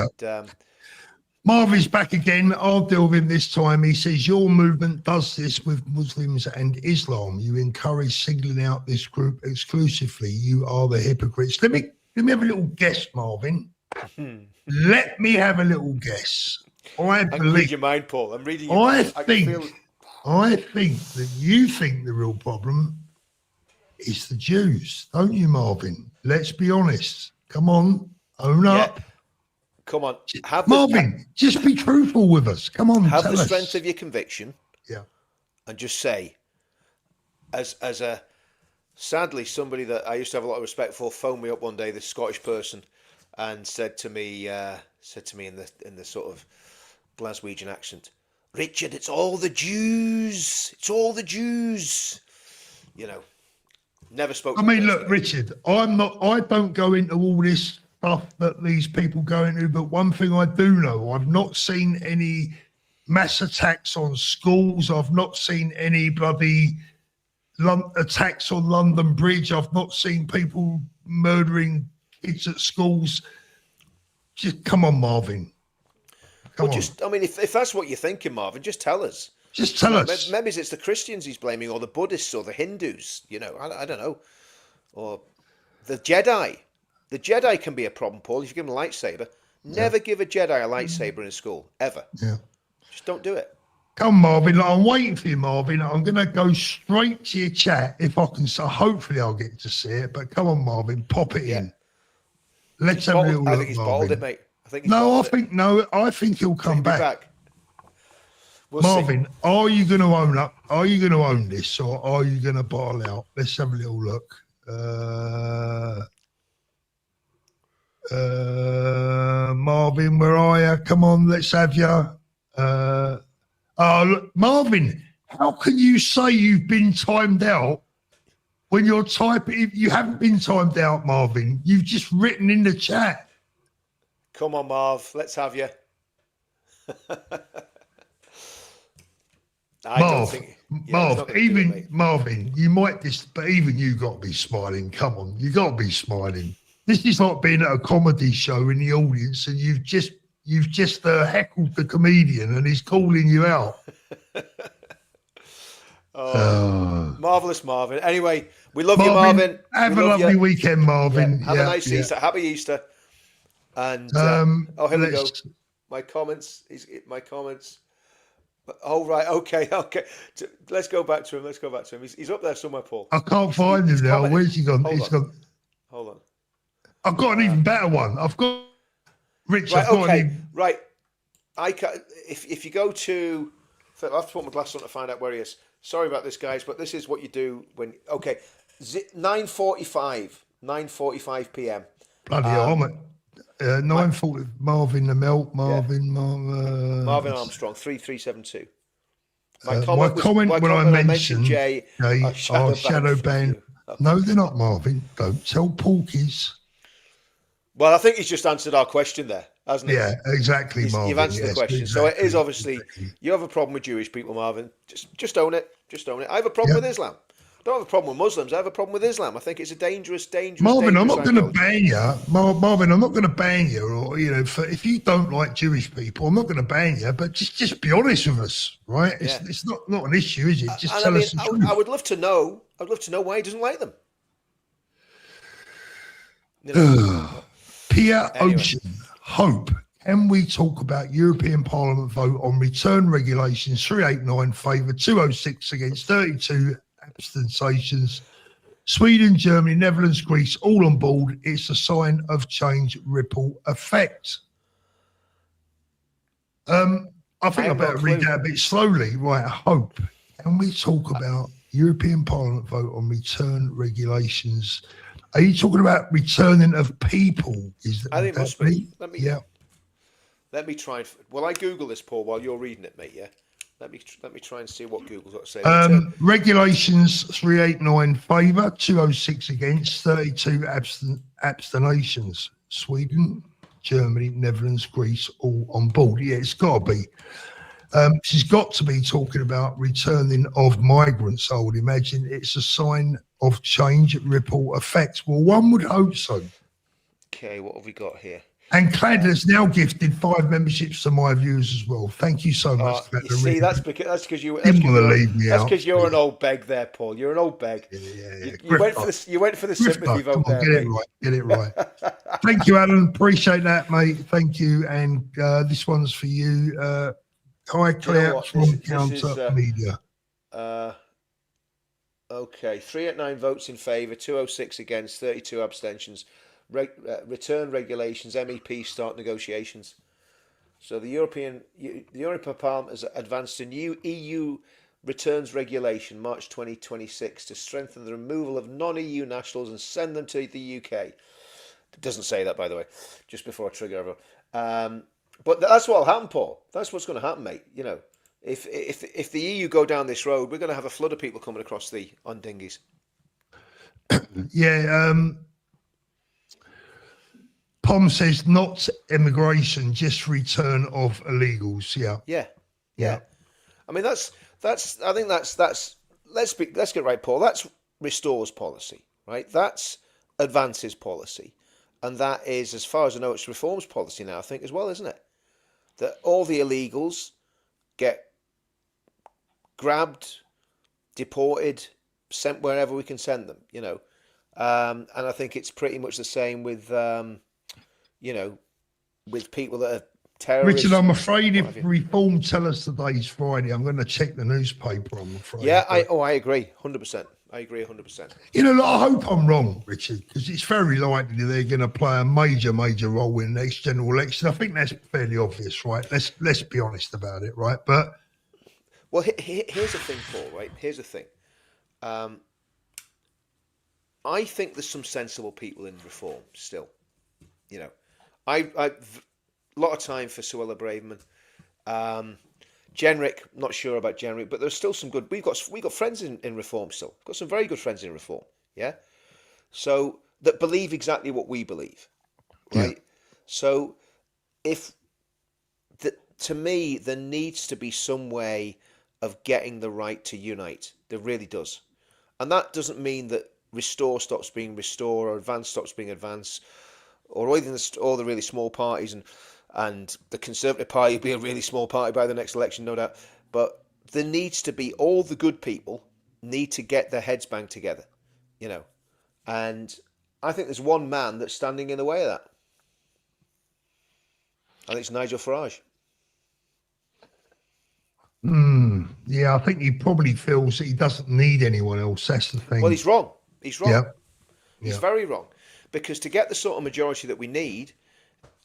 Marvin's back again. I'll deal with him this time. He says your movement does this with Muslims and Islam. You encourage singling out this group exclusively. You are the hypocrites. Let me have a little guess, Marvin. Let me have a little guess. I can read your mind, Paul. I'm reading your mind. I think that you think the real problem is the Jews, don't you, Marvin? Let's be honest. Come on, own up. Come on, Marvin, just be truthful with us. Come on, have tell the us. strength of your conviction. Yeah, and just say, as a sadly somebody that I used to have a lot of respect for, phoned me up one day, this Scottish person, and said to me in the sort of Glaswegian accent, Richard, it's all the Jews. It's all the Jews. You know, never spoke. I mean, look, Richard, I don't go into all this stuff that these people go into, but one thing I do know, I've not seen any mass attacks on schools. I've not seen any bloody attacks on London Bridge. I've not seen people murdering kids at schools. Just come on, Marvin. Come on. I mean, if that's what you're thinking, Marvin, just tell us. Just tell us. Maybe it's the Christians he's blaming, or the Buddhists, or the Hindus. You know, I don't know, or the Jedi. The Jedi can be a problem, Paul. If you give them a lightsaber, never give a Jedi a lightsaber in a school ever. Yeah, just don't do it. Come, Marvin. I'm waiting for you, Marvin. I'm going to go straight to your chat if I can. So hopefully, I'll get to see it. But come on, Marvin, pop it in. Let's have a little look. I think he's balled it, mate. I think he'll come back. We'll Marvin, see. Are you going to own up? Are you going to own this, or are you going to bottle out? Let's have a little look. Marvin, where are you? Come on, let's have you. Look, Marvin, how can you say you've been timed out when you're typing? You haven't been timed out, Marvin. You've just written in the chat. Come on, Marv, let's have you. Marvin, you might but even you got to be smiling. Come on, you got to be smiling. This is like being at a comedy show in the audience, and you've just heckled the comedian, and he's calling you out. Marvelous, Marvin. Anyway, we love you, Marvin, Marvin. have We a love lovely you. weekend, Marvin. Have a nice Easter. Happy Easter. And here we go. My comments. My comments. Oh right, okay. Let's go back to him. He's up there somewhere, Paul. I can't find him now. Where's he gone? Hold on. I've got an even better one. I've got Rich. Right, I've got okay, right. I can, if you go to, I have to put my glasses on to find out where he is. Sorry about this, guys, but this is what you do when. Okay, 9:45 p.m. Bloody hell, I'm at 9:40. Marvin the Melt. Marvin Armstrong 3372. My comment when I mentioned Jay shadow ban. Okay. No, they're not, Marvin. Don't tell Porkies. Well, I think he's just answered our question there, hasn't he? Yeah, exactly, Marvin. You've answered the question. Exactly, so it is obviously, you have a problem with Jewish people, Marvin. Just own it. I have a problem with Islam. I don't have a problem with Muslims. I have a problem with Islam. I think it's a dangerous. Marvin, I'm not going to ban you. Marvin, I'm not going to ban you. Or if you don't like Jewish people, I'm not going to ban you. But just be honest with us, right? It's not an issue, is it? Just tell us the truth. I would love to know. Why he doesn't like them. Pia Ocean, Hope. Can we talk about European Parliament vote on return regulations? 389 favour, 206 against, 32 abstentions. Sweden, Germany, Netherlands, Greece, all on board. It's a sign of change ripple effect. I think I better read that a bit slowly. Right, Hope. Can we talk about European Parliament vote on return regulations? Are you talking about returning of people? I think it must be. Let me try. Will I Google this, Paul, while you're reading it, mate? Yeah. Let me try and see what Google's got to say. Regulations 389 favour, 206 against, 32 abstentions. Sweden, Germany, Netherlands, Greece, all on board. Yeah, it's got to be. She's got to be talking about returning of migrants, I would imagine. It's a sign of change, ripple effect. Well, one would hope so. Okay, what have we got here? And Clad has now gifted 5 memberships to my viewers as well. Thank you so much. You see, that's because you didn't want to leave me out. That's because you're an old beg there, Paul. You're an old beg. Yeah. You went for the sympathy vote there. Get it right. Thank you, Alan. Appreciate that, mate. Thank you. And this one's for you. Hi, Claire from Counter Media. Okay, 389 votes in favour, 206 against, 32 abstentions. Return regulations, MEP start negotiations. So the European Parliament has advanced a new EU returns regulation March 2026 to strengthen the removal of non-EU nationals and send them to the UK. It doesn't say that, by the way, just before I trigger everyone. But that's what'll happen, Paul. That's what's going to happen, mate. You know, if the EU go down this road, we're going to have a flood of people coming across on dinghies. Yeah. Pom says not immigration, just return of illegals. Yeah. I mean, that's. I think that's. Let's get right, Paul. That's Restore's policy, right? That's Advance's policy, and that is, as far as I know, it's Reform's policy now. I think as well, isn't it? That all the illegals get grabbed, deported, sent wherever we can send them. You know, and I think it's pretty much the same with. With people that are terrorists. Richard, I'm afraid if Reform tell us today's Friday, I'm going to check the newspaper on the Friday. Yeah, I agree, 100%. I agree 100%. You know, I hope I'm wrong, Richard, because it's very likely they're going to play a major role in the next general election. I think that's fairly obvious, right? Let's be honest about it, right? But here's the thing, Paul. Right? Here's the thing. I think there's some sensible people in Reform still. You know, I a lot of time for Suella Braverman. Jenrick, not sure about Jenrick, but there's still some good. We've got friends in Reform still. Got some very good friends in Reform. Yeah, so that believe exactly what we believe, right? Yeah. So to me, there needs to be some way of getting the right to unite. There really does, and that doesn't mean that Restore stops being Restore, or Advance stops being Advance, or even all the really small parties, and the Conservative Party will be a really small party by the next election, no doubt. But there needs to be, all the good people need to get their heads banged together, and I think there's one man that's standing in the way of that. I think it's Nigel Farage. Yeah, I think he probably feels that he doesn't need anyone else. That's the thing. Well, he's wrong. He's wrong. Yeah. He's very wrong. Because to get the sort of majority that we need,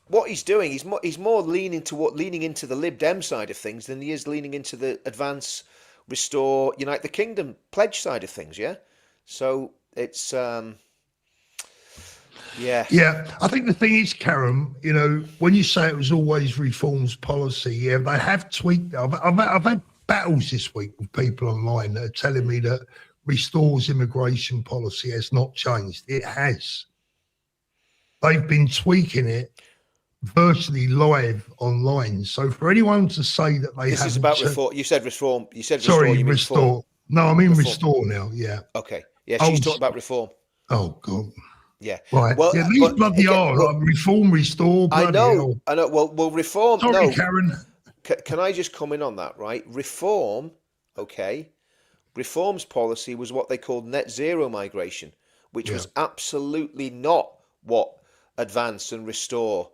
what he's doing, he's more leaning into the Lib Dem side of things than he is leaning into the Advance, Restore, Unite the Kingdom pledge side of things. Yeah. So it's Yeah, I think the thing is, Karen, when you say it was always Reform's policy, yeah, they have tweaked. I've had battles this week with people online that are telling me that Restore's immigration policy has not changed. It has. They've been tweaking it virtually live online. So for anyone to say that they this is about reform. You said reform. You said sorry, restore. You mean Restore. reform. No, I mean Restore now. Yeah. Okay. Yeah, she's talking about reform. Oh God. Yeah. Right. Well, yeah, these bloody are like Reform, Restore. I know. Hell. I know. Well, reform. Sorry, no. Karen. Can I just come in on that? Right. Reform. Okay. Reform's policy was what they called net zero migration, which was absolutely not what Advance and Restore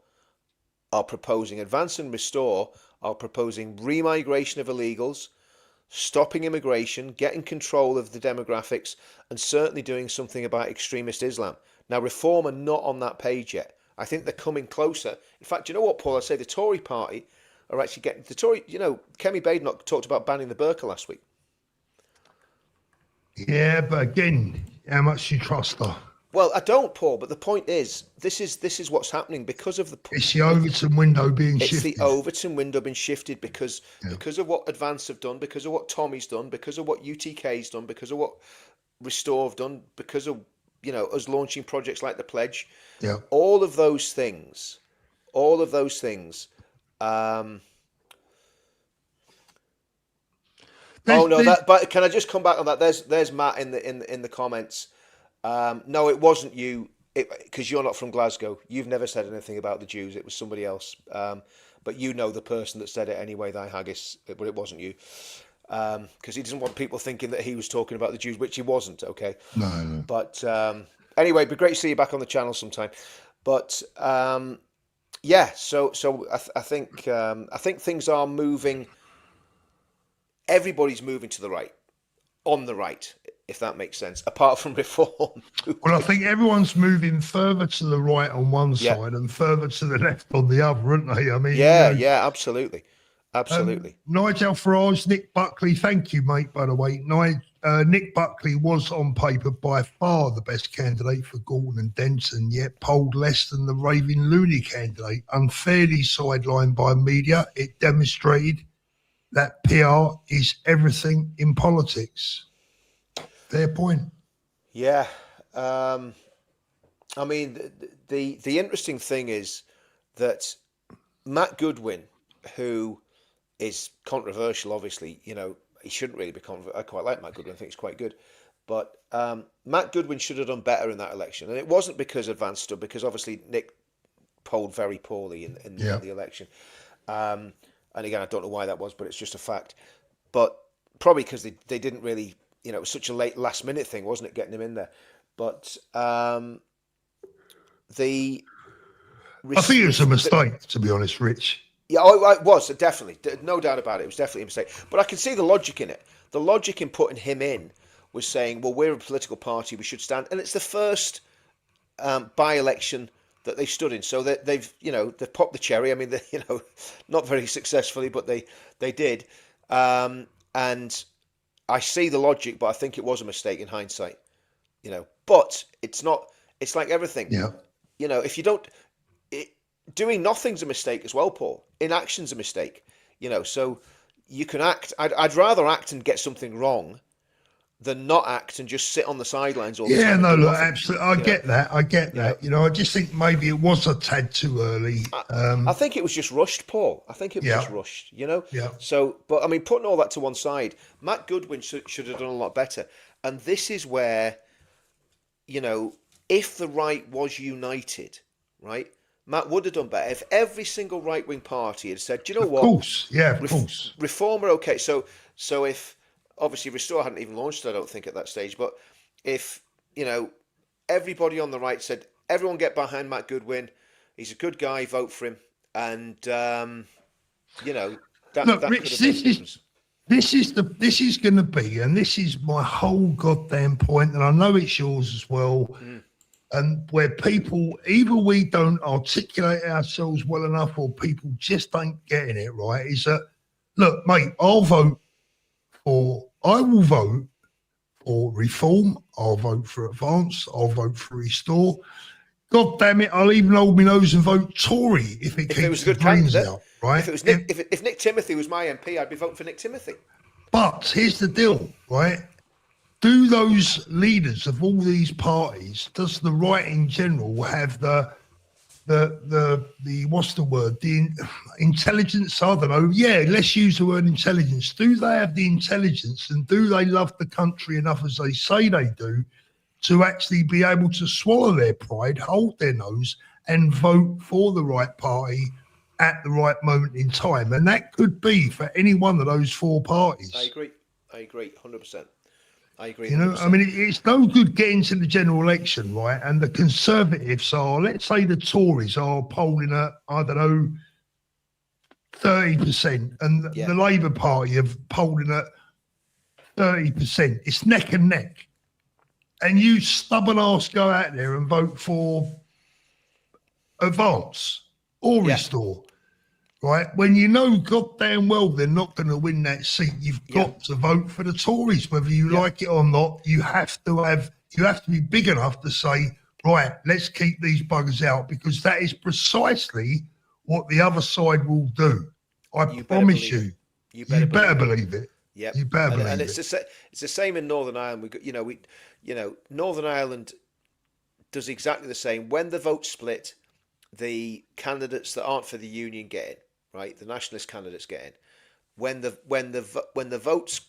are proposing. Advance and Restore are proposing remigration of illegals, stopping immigration, getting control of the demographics, and certainly doing something about extremist Islam. Now, Reform are not on that page yet. I think they're coming closer. In fact, you know what, Paul? I say the Tory party are actually getting... The Tory, Kemi Badenoch talked about banning the burqa last week. Yeah, but again, how much you trust her? Well, I don't, Paul, but the point is, this is what's happening because of the... It's the Overton window being shifted. It's the Overton window being shifted because of what Advance have done, because of what Tommy's done, because of what UTK's done, because of what Restore have done, because of, us launching projects like the Pledge. Yeah. All of those things. But can I just come back on that? There's Matt in the comments. No, it wasn't you, because you're not from Glasgow. You've never said anything about the Jews. It was somebody else. But you know the person that said it anyway, thy haggis, but it wasn't you. Because he doesn't want people thinking that he was talking about the Jews, which he wasn't, okay? No. But anyway, it'd be great to see you back on the channel sometime. But so I think things are moving. Everybody's moving to the right, on the right, if that makes sense, apart from Reform. Well, I think everyone's moving further to the right on one side and further to the left on the other, aren't they? I mean, yeah, absolutely. Nigel Farage, Nick Buckley, thank you, mate, by the way. Nick Buckley was on paper by far the best candidate for Gorton and Denton, yet polled less than the raving loony candidate. Unfairly sidelined by media, it demonstrated that PR is everything in politics. Fair point. Yeah. I mean, the interesting thing is that Matt Goodwin, who is controversial, obviously, he shouldn't really be controversial. I quite like Matt Goodwin. I think he's quite good. But Matt Goodwin should have done better in that election. And it wasn't because Advance stood, because obviously Nick polled very poorly in the election. And again, I don't know why that was, but it's just a fact. But probably because they didn't really, it was such a late last minute thing, wasn't it, getting him in there? But I think it was a mistake, to be honest, Rich. Yeah, it was, definitely. No doubt about it. It was definitely a mistake. But I can see the logic in it. The logic in putting him in was saying, well, we're a political party, we should stand. And it's the first by-election that they stood in, so that they've popped the cherry. I mean, not very successfully, but they did. And I see the logic, but I think it was a mistake in hindsight. But it's not. It's like everything. Yeah. If you don't, doing nothing's a mistake as well, Paul. Inaction's a mistake. So you can act. I'd rather act and get something wrong than not act and just sit on the sidelines all the time. Yeah, no, look, absolutely. I get that. I just think maybe it was a tad too early. I think it was just rushed, Paul. I think it was just rushed, Yeah. So, but I mean, putting all that to one side, Matt Goodwin should have done a lot better. And this is where if the right was united, right, Matt would have done better if every single right-wing party had said, "Do you know Of what? course, yeah, of course. Reform are okay." So if obviously Restore hadn't even launched, I don't think at that stage, but if everybody on the right said, "Everyone get behind Matt Goodwin. He's a good guy. Vote for him," and Look, that could Rich, have made a difference. this is going to be, and this is my whole goddamn point, and I know it's yours as well. And where people, either we don't articulate ourselves well enough, or people just ain't getting it right, is that, look, mate, I will vote for Reform. I'll vote for Advance. I'll vote for Restore. God damn it, I'll even hold my nose and vote Tory if it keeps the Greens out, right? If it was if Nick Timothy was my MP, I'd be voting for Nick Timothy. But here's the deal, right? Do those leaders of all these parties, does the right in general have the what's the word? The intelligence? I don't know. Yeah, let's use the word intelligence. Do they have the intelligence, and do they love the country enough as they say they do, to actually be able to swallow their pride, hold their nose, and vote for the right party at the right moment in time? And that could be for any one of those four parties. I agree, 100%. I agree. 100%. You know, I mean, it's no good getting to the general election, right? And the Conservatives are, let's say the Tories are polling at, I don't know, 30%, and the Labour Party are polling at 30%. It's neck and neck. And you stubborn ass go out there and vote for Advance or Restore, right? When you know goddamn well they're not going to win that seat, you've got to vote for the Tories, whether you like it or not. You have to be big enough to say, right, let's keep these buggers out, because that is precisely what the other side will do. I promise you. You better believe it. Yeah, you better believe it. And it's the same in Northern Ireland. Northern Ireland does exactly the same. When the votes split, the candidates that aren't for the union get in, right? The nationalist candidates get in. When the votes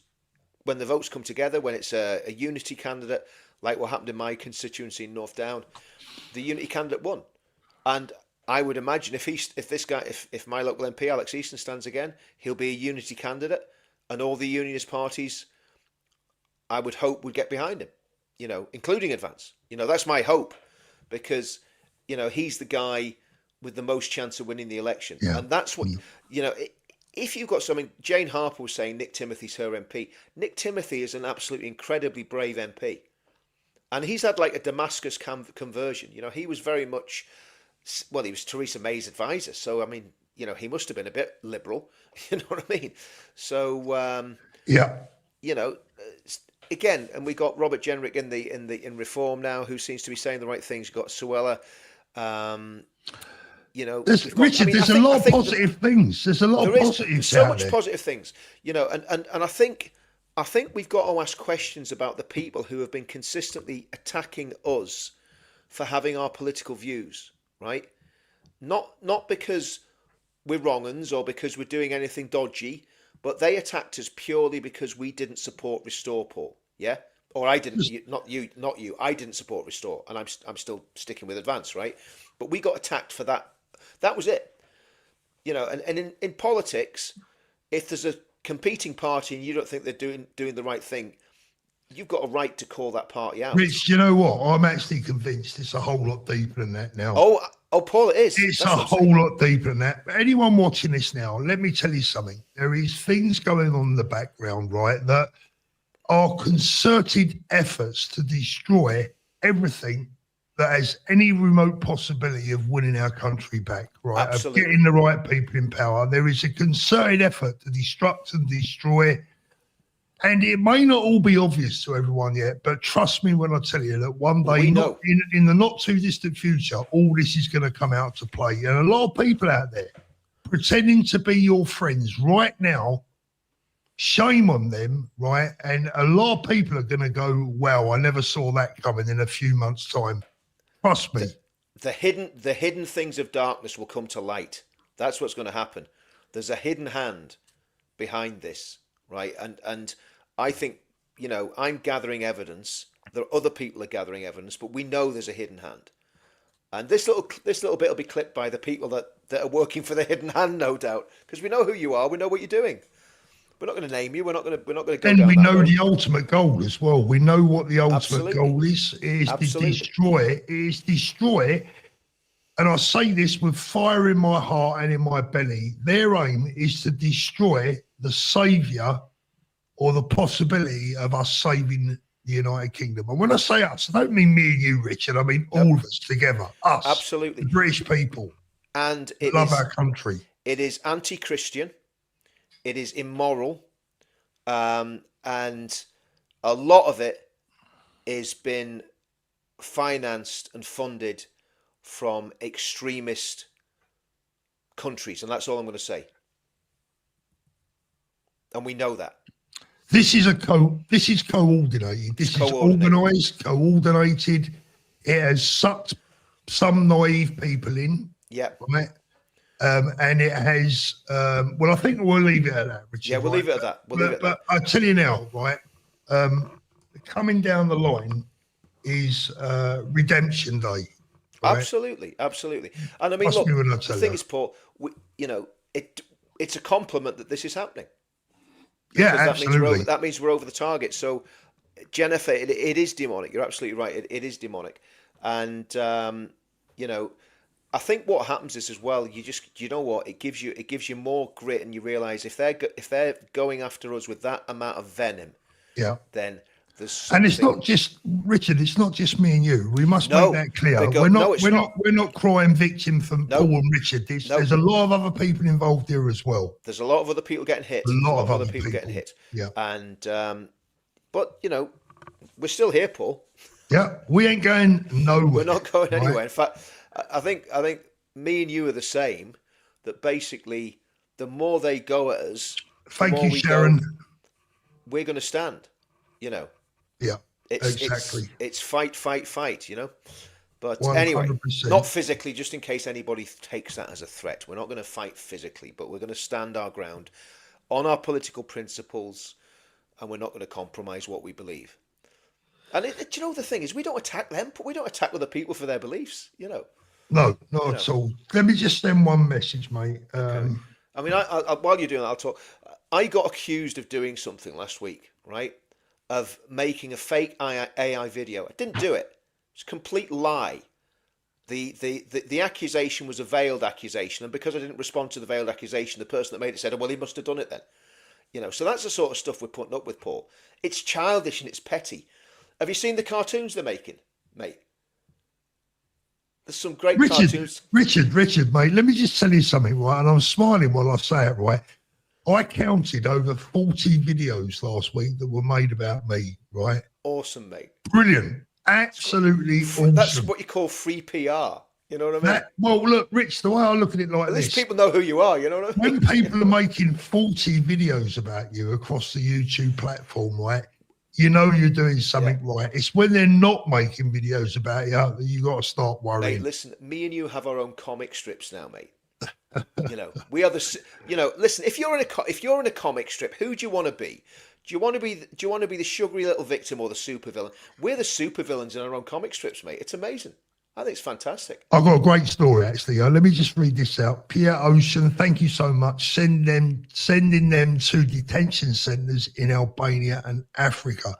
come together, when it's a unity candidate, like what happened in my constituency in North Down, the unity candidate won. And I would imagine if my local MP Alex Easton stands again, he'll be a unity candidate, and all the unionist parties, I would hope, would get behind him. Including Advance. That's my hope, because he's the guy with the most chance of winning the election. Yeah. And that's what, if you've got something, Jane Harper was saying Nick Timothy's her MP. Nick Timothy is an absolutely incredibly brave MP. And he's had like a Damascus conversion. He was very much, well, he was Theresa May's advisor. So, I mean, he must have been a bit liberal. You know what I mean? So, again, and we got Robert Jenrick in Reform now, who seems to be saying the right things. You've got Suella. There's a lot of positive things. There's a lot of positives. So much positive things. And I think we've got to ask questions about the people who have been consistently attacking us for having our political views, right? Not because we're wrong uns or because we're doing anything dodgy, but they attacked us purely because we didn't support Restore, Paul. Yeah, or I didn't. Not you. I didn't support Restore, and I'm still sticking with Advance, right? But we got attacked for that. That was it. And in politics, if there's a competing party and you don't think they're doing the right thing, you've got a right to call that party out. Rich, you know what? I'm actually convinced it's a whole lot deeper than that now. Oh, Paul, it is. It's a whole lot deeper than that. But anyone watching this now, let me tell you something. There is things going on in the background, right, that are concerted efforts to destroy everything that has any remote possibility of winning our country back, right? Absolutely. Of getting the right people in power. There is a concerted effort to destruct and destroy. And it may not all be obvious to everyone yet, but trust me when I tell you that one day, in the not too distant future, all this is going to come out to play. And a lot of people out there pretending to be your friends right now, shame on them, right? And a lot of people are going to go, wow, I never saw that coming in a few months' time. Trust me. The hidden things of darkness will come to light. That's what's going to happen. There's a hidden hand behind this, right? And I think, I'm gathering evidence There are other people are gathering evidence, but we know there's a hidden hand. And this little bit will be clipped by the people that are working for the hidden hand, no doubt, because we know who you are. We know what you're doing. We're not going to name you. We're not going to go And down we that know road. the ultimate goal as well. We know what the ultimate Absolutely. goal is. It is Absolutely. to destroy. It is destroy. And I say this with fire in my heart and in my belly. Their aim is to destroy the saviour or the possibility of us saving the United Kingdom. And when I say us, I don't mean me and you, Richard. I mean all of us together. Us. Absolutely. The British people. And it love our country. It is anti-Christian. It is immoral. And a lot of it has been financed and funded from extremist countries, and that's all I'm going to say. And we know that. This is coordinated. This is organised, coordinated. It has sucked some naive people in. Yeah. Right. And it has. Well, I think we'll leave it at that, Richard. Yeah, we'll leave it at that. But I tell you now, right? Coming down the line is Redemption Day. Right? Absolutely. And I mean, look, the thing is, Paul, it's a compliment that this is happening. Yeah, absolutely. That means we're over the target. So, Jennifer, it is demonic. You're absolutely right. It is demonic. And, I think what happens is as well, you know what, it gives you more grit, and you realise if they're going after us with that amount of venom, then there's something. And it's not just Richard. It's not just me and you. We must make that clear. We're not crying victim from Paul and Richard. There's a lot of other people involved here as well. There's a lot of other people getting hit. A lot of other people getting hit. Yeah. And but we're still here, Paul. Yeah, we ain't going nowhere. We're not going anywhere. In fact, I think me and you are the same. That basically, the more they go at us, thank you, Sharon. We're going to stand. Yeah, exactly. It's fight. But 100%. Anyway, not physically, just in case anybody takes that as a threat. We're not going to fight physically, but we're going to stand our ground on our political principles, and we're not going to compromise what we believe. And the thing is, we don't attack them, but we don't attack other people for their beliefs, No, not at all. Let me just send one message, mate. Okay. I mean, I while you're doing that, I'll talk. I got accused of doing something last week, right? Of making a fake AI video. I didn't do it. It's a complete lie. The accusation was a veiled accusation, and because I didn't respond to the veiled accusation, the person that made it said, "Oh, well, he must have done it then." So that's the sort of stuff we're putting up with, Paul. It's childish and it's petty. Have you seen the cartoons they're making, mate? There's some great cartoons. Richard, mate, let me just tell you something, right? And I'm smiling while I say it, right? I counted over 40 videos last week that were made about me, right? Awesome, mate. Brilliant. Absolutely awesome. That's what you call free PR. You know what I mean? Well, look, Rich, the way I look at it like this. At least this. people know who you are, you know what I mean? When people are making 40 videos about you across the YouTube platform, right? You're doing something right. It's when they're not making videos about you that you got to start worrying. Mate, listen, me and you have our own comic strips now, mate. We are the. Listen. If you're in a comic strip, who do you want to be? Do you want to be the sugary little victim or the supervillain? We're the supervillains in our own comic strips, mate. It's amazing. I think it's fantastic. I've got a great story actually. Let me just read this out. Pierre Ocean, thank you so much. Sending them to detention centres in Albania and Africa.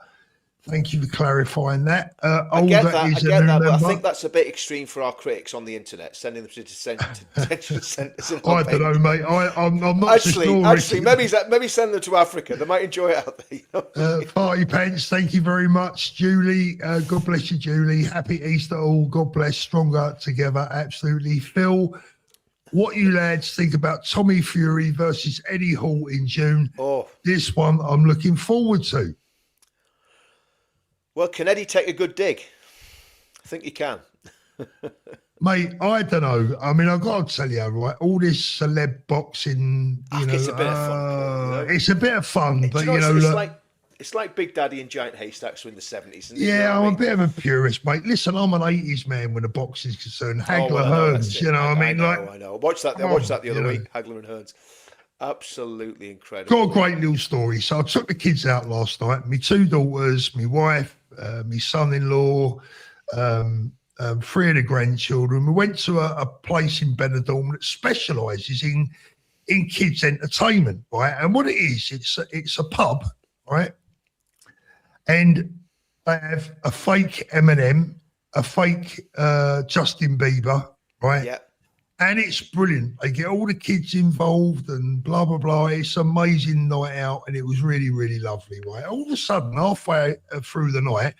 Thank you for clarifying that. I get that, but I think that's a bit extreme for our critics on the internet, sending them to detention centres. I don't know, mate. I'm not actually, maybe send them to Africa. They might enjoy it out there. Party Pants, thank you very much, Julie. God bless you, Julie. Happy Easter, all. God bless. Stronger together, absolutely. Phil, what you lads think about Tommy Fury versus Eddie Hall in June? Oh, this one I'm looking forward to. Well, can Eddie take a good dig? I think he can. Mate, I don't know. I mean, I've got to tell you, right, all this celeb boxing, it's a bit of fun. It's a bit of fun, but it's like Big Daddy and Giant Haystacks were in the 70s. I'm a bit of a purist, mate. Listen, I'm an 80s man when the boxing's concerned. Hagler Hearns, I know. I watched that the other week, Hagler and Hearns. Absolutely incredible. Got a great little story. So I took the kids out last night, my two daughters, my wife, my son-in-law, three of the grandchildren. We went to a place in Benidorm that specialises in kids' entertainment, right? And what it is, it's a pub, right? And they have a fake Eminem, a fake Justin Bieber, right? Yeah. And it's brilliant. They get all the kids involved and blah, blah, blah. It's an amazing night out, and it was really, really lovely, right? All of a sudden, halfway through the night,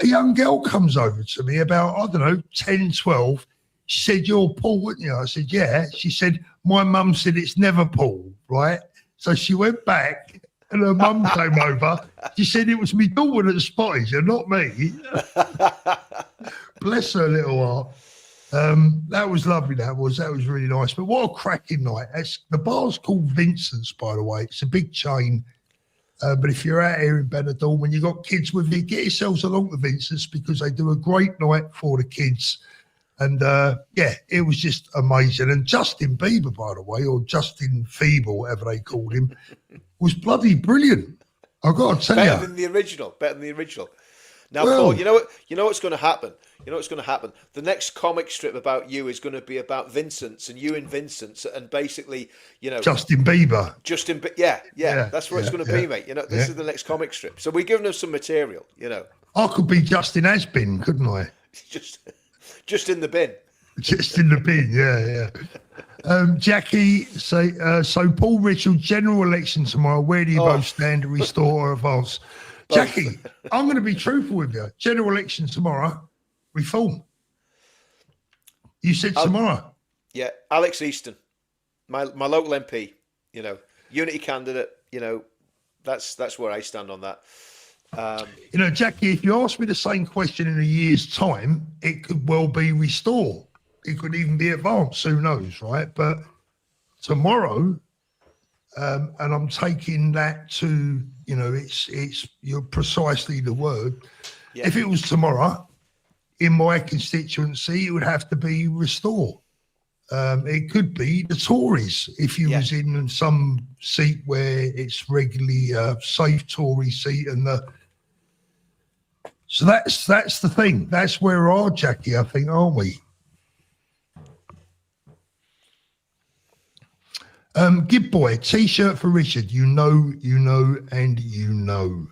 a young girl comes over to me about, I don't know, 10, 12. She said, "You're Paul, weren't you?" I said, "Yeah." She said, "My mum said it's never Paul," right? So she went back and her mum came over. She said it was me daughter that spotted you, not me. Bless her little heart. That was lovely. That was really nice. But what a cracking night! The bar's called Vincent's, by the way. It's a big chain. But if you're out here in Benidorm and you've got kids with you, get yourselves along to Vincent's because they do a great night for the kids. And it was just amazing. And Justin Bieber, by the way, or Justin Feeble, whatever they called him, was bloody brilliant. I've got to tell you. Better than the original. Now, Well, Paul, you know what's going to happen? You know what's going to happen? The next comic strip about you is going to be about Vincent's and you in Vincent's, and basically, Justin Bieber. Yeah. That's what it's going to be, mate. This is the next comic strip. So we're giving them some material. I could be Justin Hasbin, couldn't I? just in the bin. Just in the bin, yeah. Jackie, so Paul Richard, general election tomorrow. Where do you both stand, restore or advance? Jackie, I'm going to be truthful with you. General election tomorrow, reform. You said tomorrow. Yeah, Alex Easton, my local MP. Unity candidate. That's where I stand on that. Jackie, if you ask me the same question in a year's time, it could well be restore. It could even be advance. Who knows, right? But tomorrow. And I'm taking that to, it's you're precisely the word. Yeah. If it was tomorrow in my constituency, it would have to be restore. It could be the Tories if you was in some seat where it's regularly a safe Tory seat, so that's the thing. That's where we are, Jackie. I think, aren't we? Give boy, T-shirt for Richard. You know, and you know.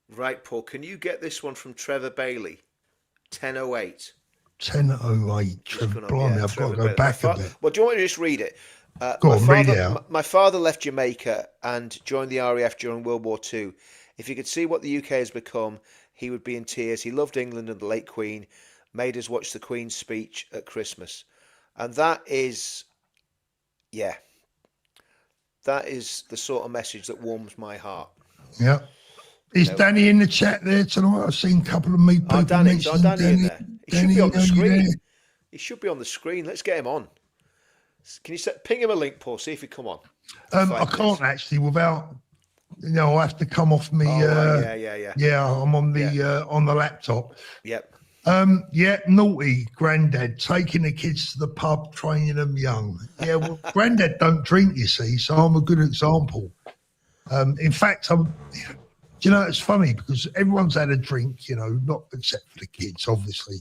Right, Paul. Can you get this one from Trevor Bailey? 10:08. 10:08. Trevor, blimey, I've got to go back a bit. Well, do you want me to just read it? Read it out. My father left Jamaica and joined the RAF during World War II. If he could see what the UK has become, he would be in tears. He loved England and the late Queen. Made us watch the Queen's speech at Christmas, and that is. Yeah, that is the sort of message that warms my heart. Yeah. Is Danny in the chat there tonight? I've seen a couple of me people Danny mentioning Danny in there. He should be on the screen. He should be on the screen. Let's get him on. Can you ping him a link, Paul? See if he come on. I can't actually without. I have to come off me. Yeah, I'm on the laptop. Yep. Naughty granddad taking the kids to the pub, training them young. Yeah, well, granddad don't drink, you see, so I'm a good example. In fact, it's funny because everyone's had a drink, not except for the kids, obviously,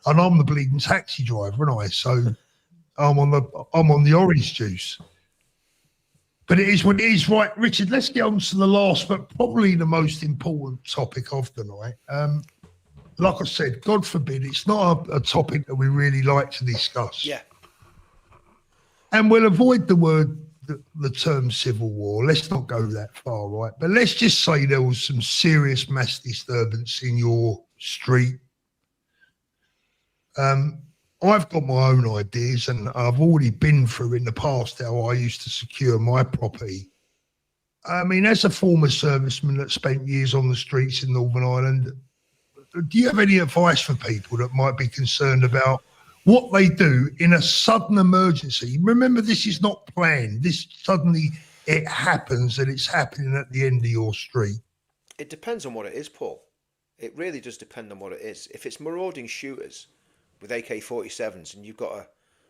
and I'm the bleeding taxi driver, aren't I? So I'm on the orange juice. But it is what it is, right, Richard? Let's get on to the last, but probably the most important topic of the night. Like I said, God forbid, it's not a topic that we really like to discuss. Yeah. And we'll avoid the term civil war. Let's not go that far, right? But let's just say there was some serious mass disturbance in your street. I've got my own ideas, and I've already been through in the past how I used to secure my property. I mean, as a former serviceman that spent years on the streets in Northern Ireland, do you have any advice for people that might be concerned about what they do in a sudden emergency? Remember, this is not planned. This suddenly it happens, and it's happening at the end of your street. It depends on what it is, Paul. It really does depend on what it is. If it's marauding shooters with AK-47s and you've got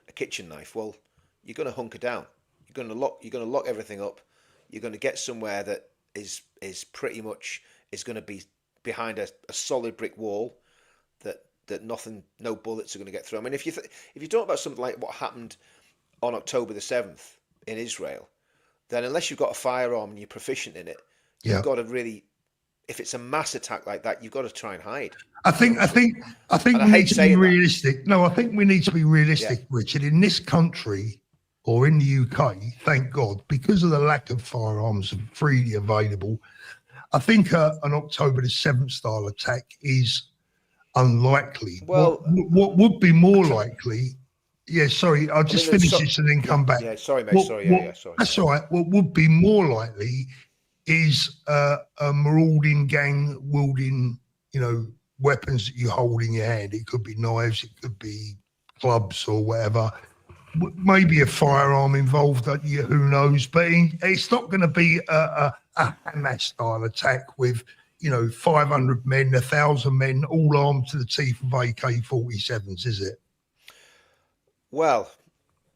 a kitchen knife, well, you're going to hunker down. You're going to lock everything up. You're going to get somewhere that is pretty much is going to be behind a solid brick wall that no bullets are going to get through. I mean, if you talk about something like what happened on October the 7th in Israel, then unless you've got a firearm and you're proficient in it, you've got to really, if it's a mass attack like that, you've got to try and hide. I think And I we hate need to be saying that. realistic. No, I think we need to be realistic, Yeah. Richard. In this country or in the UK, thank God, because of the lack of firearms freely available, I think an October the 7th style attack is unlikely. Well, what would be more likely? Yeah, sorry, I'll just finish this and then come back. Yeah, sorry, mate. Sorry. That's all right. What would be more likely is a marauding gang wielding, weapons that you hold in your hand. It could be knives, it could be clubs or whatever. Maybe a firearm involved, who knows? But it's not going to be a Hamas style attack with 500 men, 1,000 men, all armed to the teeth of AK-47s, is it? Well,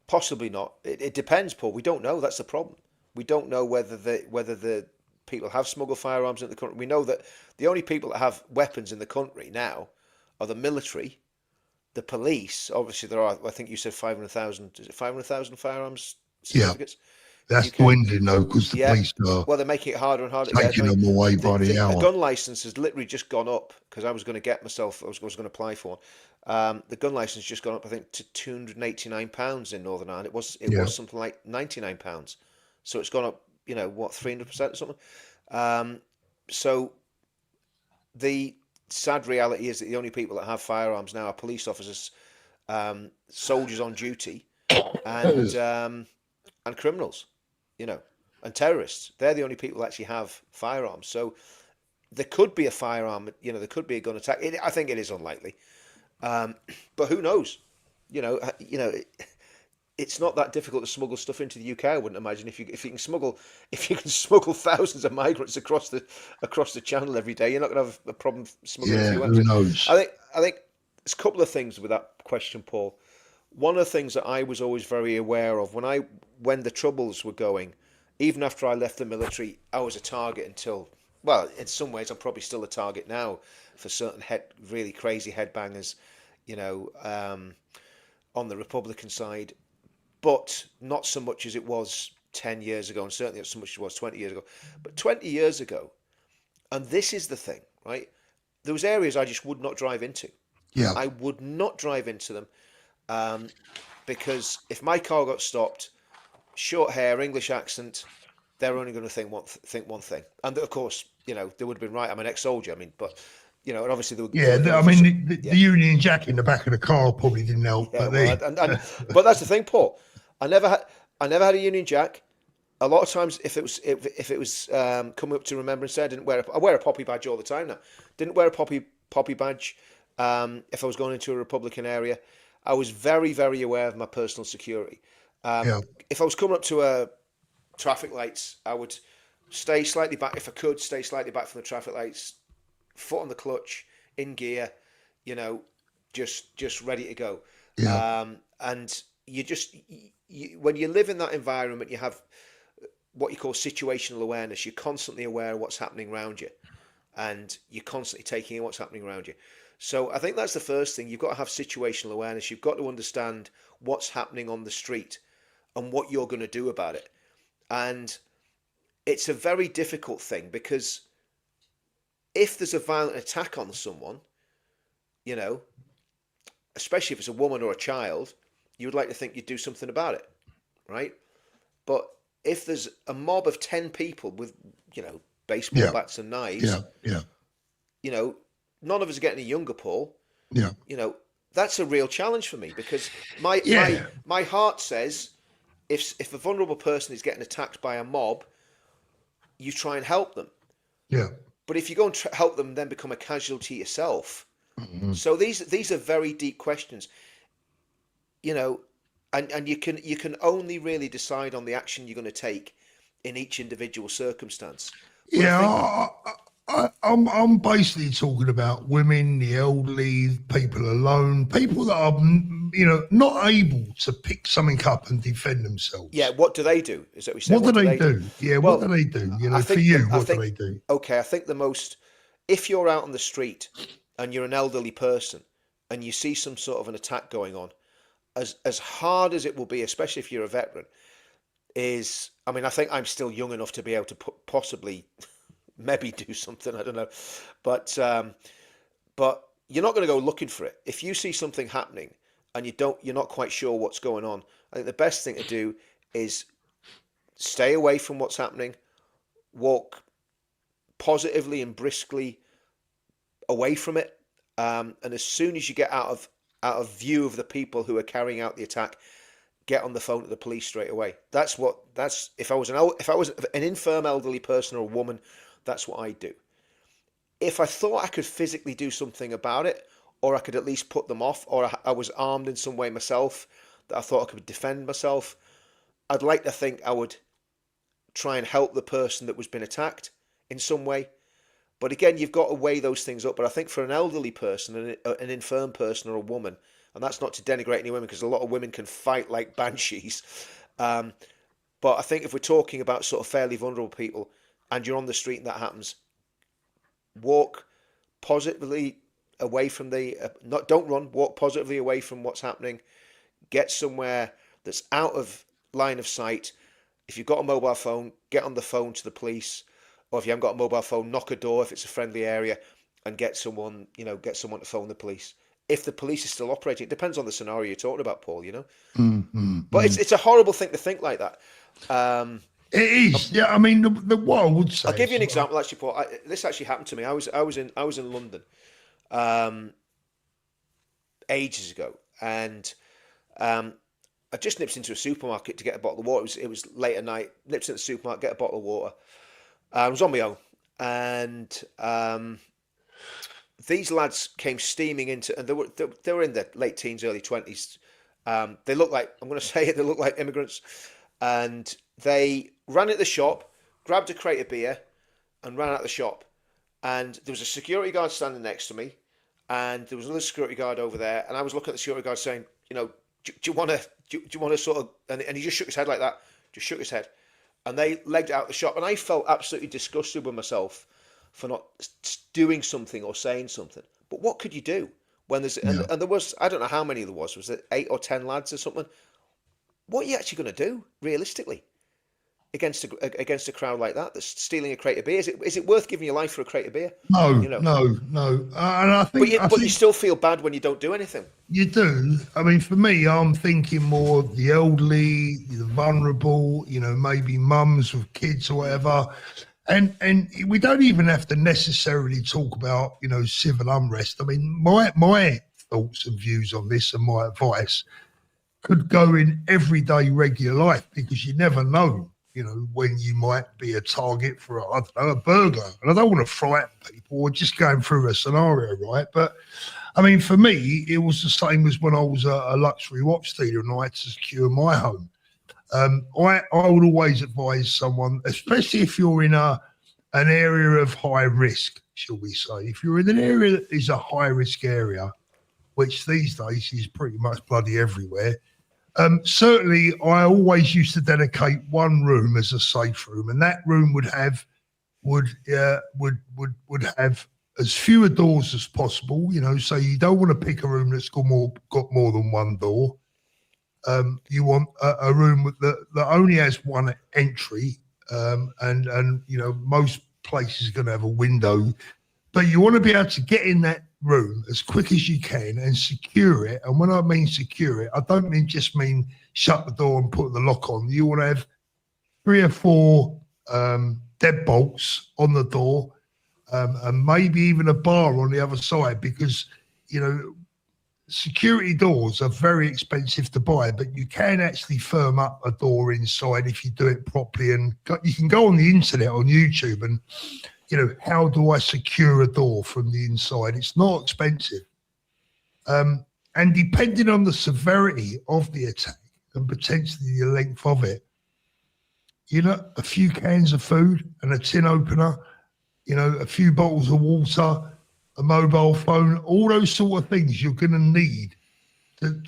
possibly not. It depends, Paul. We don't know. That's the problem. We don't know whether the people have smuggled firearms in the country. We know that the only people that have weapons in the country now are the military, the police. Obviously, there are. I think you said 500,000. Is it 500,000 firearms certificates? That's dwindling though, because the police are they're making it harder and harder. taking them away by the hour. The gun license has literally just gone up because I was going to get myself. I was going to apply for one. The gun license just gone up, I think, to £289 in Northern Ireland. It was something like £99, so it's gone up. 300% or something. So the sad reality is that the only people that have firearms now are police officers, soldiers on duty, and criminals, and terrorists. They're the only people that actually have firearms. So there could be a firearm, there could be a gun attack. I think it is unlikely, but who knows? It's not that difficult to smuggle stuff into the UK. I wouldn't imagine if you can smuggle thousands of migrants across the channel every day, you're not going to have a problem smuggling a few weapons. Who knows? I think there's a couple of things with that question, Paul. One of the things that I was always very aware of when the troubles were going, even after I left the military, I was a target until, well, in some ways I'm probably still a target now for certain really crazy headbangers, on the Republican side, but not so much as it was 10 years ago, and certainly not so much as it was 20 years ago. But 20 years ago, and this is the thing, right? There was areas I just would not drive into. Yeah. I would not drive into them because if my car got stopped, short hair, English accent, they're only going to think one thing. And of course, they would have been right. I'm an ex-soldier. I mean, but and obviously they were. Yeah, the Union Jack in the back of the car probably didn't help. Yeah, but that's the thing, Paul. I never had a Union Jack. A lot of times, if it was coming up to Remembrance Day, I wear a poppy badge all the time now. Didn't wear a poppy badge if I was going into a Republican area. I was very, very aware of my personal security. If I was coming up to traffic lights, I would stay slightly back. If I could, stay slightly back from the traffic lights, foot on the clutch, in gear, just ready to go. Yeah. And when you live in that environment, you have what you call situational awareness. You're constantly aware of what's happening around you, and you're constantly taking in what's happening around you. So I think that's the first thing. You've got to have situational awareness. You've got to understand what's happening on the street and what you're going to do about it. And it's a very difficult thing because if there's a violent attack on someone, especially if it's a woman or a child, you would like to think you'd do something about it, right? But if there's a mob of 10 people with, baseball bats and knives, none of us are getting any younger, Paul. Yeah. That's a real challenge for me because my heart says if a vulnerable person is getting attacked by a mob, you try and help them. Yeah. But if you go and help them, then become a casualty yourself. Mm-hmm. So these are very deep questions, and you can only really decide on the action you're going to take in each individual circumstance. I'm basically talking about women, the elderly, people alone, people that are, not able to pick something up and defend themselves. Yeah, what do they do? Is that we say? What do they do? Yeah, what do they do? What do they do? Okay, I think the most if you're out on the street and you're an elderly person and you see some sort of an attack going on, as hard as it will be, especially if you're a veteran, is, I mean, I think I'm still young enough to be able to possibly maybe do something, I don't know, but you're not going to go looking for it. If you see something happening and you're not quite sure what's going on, I think the best thing to do is stay away from what's happening, walk positively and briskly away from it, and as soon as you get out of view of the people who are carrying out the attack, get on the phone to the police straight away. That's if I was an infirm elderly person or a woman, that's what I'd do. If I thought I could physically do something about it, or I could at least put them off, or I was armed in some way myself that I thought I could defend myself, I'd like to think I would try and help the person that was being attacked in some way. But again, you've got to weigh those things up. But I think for an elderly person, an infirm person or a woman, and that's not to denigrate any women, because a lot of women can fight like banshees. But I think if we're talking about sort of fairly vulnerable people and you're on the street and that happens, walk positively away from don't run, walk positively away from what's happening. Get somewhere that's out of line of sight. If you've got a mobile phone, get on the phone to the police. Or if you haven't got a mobile phone, knock a door if it's a friendly area and get someone to phone the police. If the police is still operating, it depends on the scenario you're talking about, Paul, But it's a horrible thing to think like that. It is. Yeah, I mean, what I would say. I'll give you an example, actually, Paul. This actually happened to me. I was in London ages ago, and I just nipped into a supermarket to get a bottle of water. It was late at night. Nipped into the supermarket, get a bottle of water. I was on my own, and these lads came steaming into, and they were in their late teens, early 20s. They looked like, I'm going to say it, they looked like immigrants, and they ran at the shop, grabbed a crate of beer, and ran out of the shop. And there was a security guard standing next to me, and there was another security guard over there, and I was looking at the security guard saying, do you want to sort of, and he just shook his head like that, just shook his head. And they legged out the shop, and I felt absolutely disgusted with myself for not doing something or saying something. But what could you do when there's and there was, I don't know how many there was it 8 or 10 lads or something? What are you actually going to do realistically against a crowd like that that's stealing a crate of beer? Is it worth giving your life for a crate of beer? No. And I think, but you still feel bad when you don't do anything. You do. I mean, for me, I'm thinking more of the elderly, the vulnerable, maybe mums with kids or whatever. And we don't even have to necessarily talk about, civil unrest. I mean, my thoughts and views on this and my advice could go in everyday regular life, because you never know, when you might be a target for, a burglar. And I don't want to frighten people or just going through a scenario, right? But I mean, for me, it was the same as when I was a luxury watch dealer and I had to secure my home. I would always advise someone, especially if you're in an area of high risk, shall we say. If you're in an area that is a high risk area, which these days is pretty much bloody everywhere, certainly I always used to dedicate one room as a safe room, and that room would have as fewer doors as possible, so you don't want to pick a room that's got more than one door. You want a room that only has one entry, and most places are going to have a window, but you want to be able to get in that room as quick as you can and secure it. And when I mean secure it, I don't just mean shut the door and put the lock on. You want to have 3 or 4 deadbolts on the door, and maybe even a bar on the other side, because security doors are very expensive to buy, but you can actually firm up a door inside if you do it properly. And you can go on the internet, on YouTube, and how do I secure a door from the inside? It's not expensive. And depending on the severity of the attack and potentially the length of it, a few cans of food and a tin opener, a few bottles of water, a mobile phone, all those sort of things you're going to need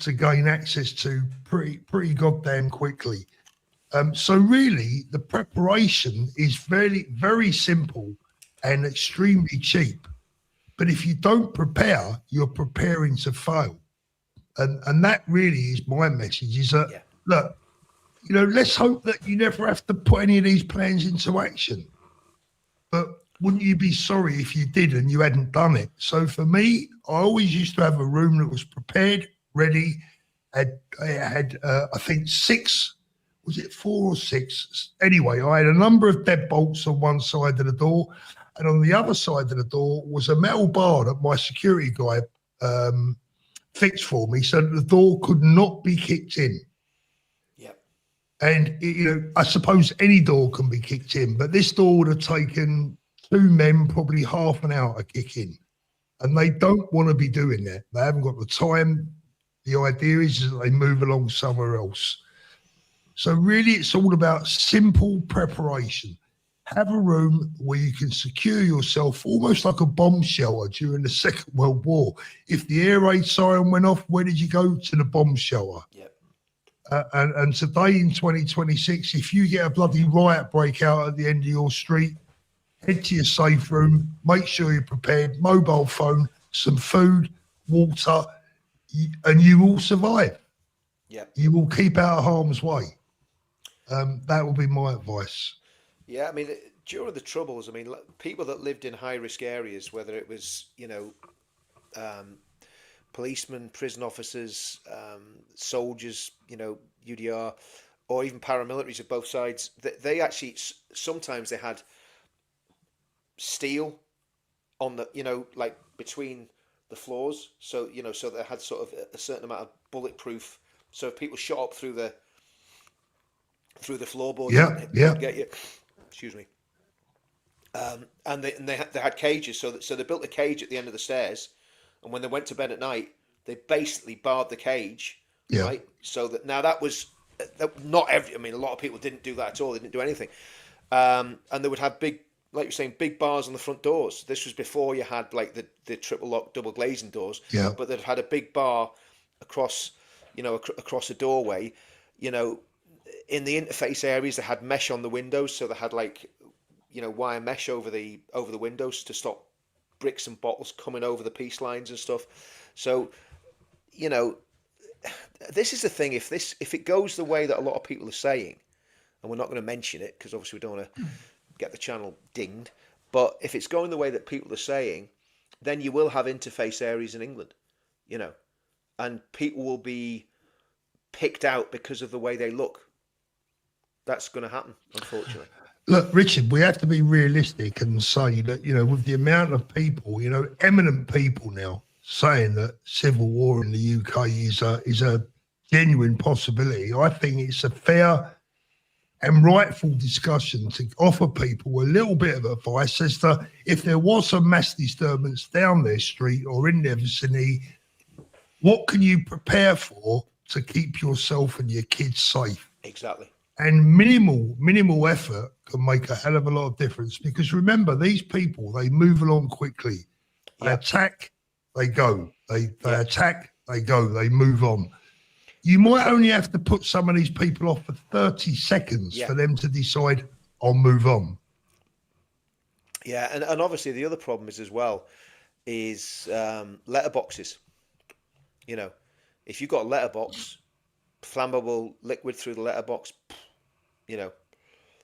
to gain access to pretty goddamn quickly. So really, the preparation is very, very simple and extremely cheap. But if you don't prepare, you're preparing to fail. And that really is my message, is that, look, let's hope that you never have to put any of these plans into action. But wouldn't you be sorry if you did and you hadn't done it? So for me, I always used to have a room that was prepared, ready. I had I think 6, was it 4 or 6? Anyway, I had a number of deadbolts on one side of the door, and on the other side of the door was a metal bar that my security guy fixed for me so that the door could not be kicked in. And, I suppose any door can be kicked in, but this door would have taken 2 men probably half an hour to kick in. And they don't want to be doing that. They haven't got the time. The idea is that they move along somewhere else. So really, it's all about simple preparation. Have a room where you can secure yourself almost like a bomb shelter during the Second World War. If the air raid siren went off, where did you go? To the bomb shelter. And today in 2026, if you get a bloody riot break out at the end of your street, head to your safe room, make sure you're prepared, mobile phone, some food, water, and you will survive. You will keep out of harm's way. That will be my advice. Yeah, I mean, during the Troubles, I mean, people that lived in high-risk areas, whether it was, policemen, prison officers, soldiers, UDR, or even paramilitaries of both sides, they actually, sometimes they had steel on the, like between the floors. So, so they had sort of a certain amount of bulletproof. So if people shot up through the floorboards, they would get you. Excuse me. And they had cages. So they built a cage at the end of the stairs. And when they went to bed at night, they basically barred the cage, right? So that now that was not every. I mean, a lot of people didn't do that at all. They didn't do anything, and they would have big, like you're saying, big bars on the front doors. This was before you had like the triple lock, double glazing doors. But they'd had a big bar across, across a doorway. In the interface areas, they had mesh on the windows, so they had like, wire mesh over the windows to stop bricks and bottles coming over the peace lines and stuff. So, this is the thing. If it goes the way that a lot of people are saying, and we're not going to mention it because obviously we don't want to get the channel dinged, but if it's going the way that people are saying, then you will have interface areas in England, and people will be picked out because of the way they look. That's going to happen, unfortunately. Look, Richard, we have to be realistic and say that, with the amount of people, eminent people now saying that civil war in the UK is a genuine possibility, I think it's a fair and rightful discussion to offer people a little bit of advice as to if there was a mass disturbance down their street or in their vicinity, what can you prepare for to keep yourself and your kids safe? Exactly. And minimal effort can make a hell of a lot of difference, because remember, these people, they move along quickly. They attack, they go. They attack, they go. They move on. You might only have to put some of these people off for 30 seconds for them to decide, I'll move on. Yeah, and obviously the other problem is as well is letterboxes. If you've got a letterbox, flammable liquid through the letterbox,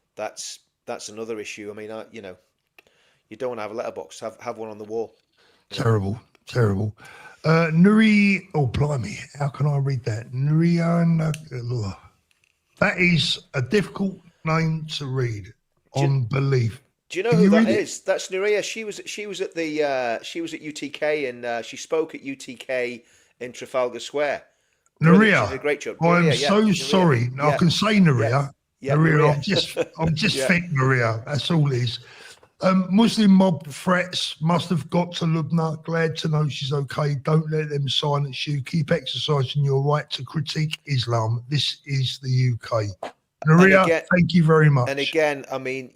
that's another issue. I mean, you don't want to have a letterbox. Have one on the wall. Terrible. Nuri, oh blimey, how can I read that? Nuriana, that is a difficult name to read. On belief. Do you know who that is? That's Nuria. She was at UTK and she spoke at UTK in Trafalgar Square. Nuria, she did a great job. I'm so sorry. I can say Nuria. Nuria. I'm just thick, Nuria. That's all it is. Muslim mob threats must have got to Lubna. Glad to know she's okay. Don't let them silence you. Keep exercising your right to critique Islam. This is the UK. Nuria, thank you very much. And again, I mean,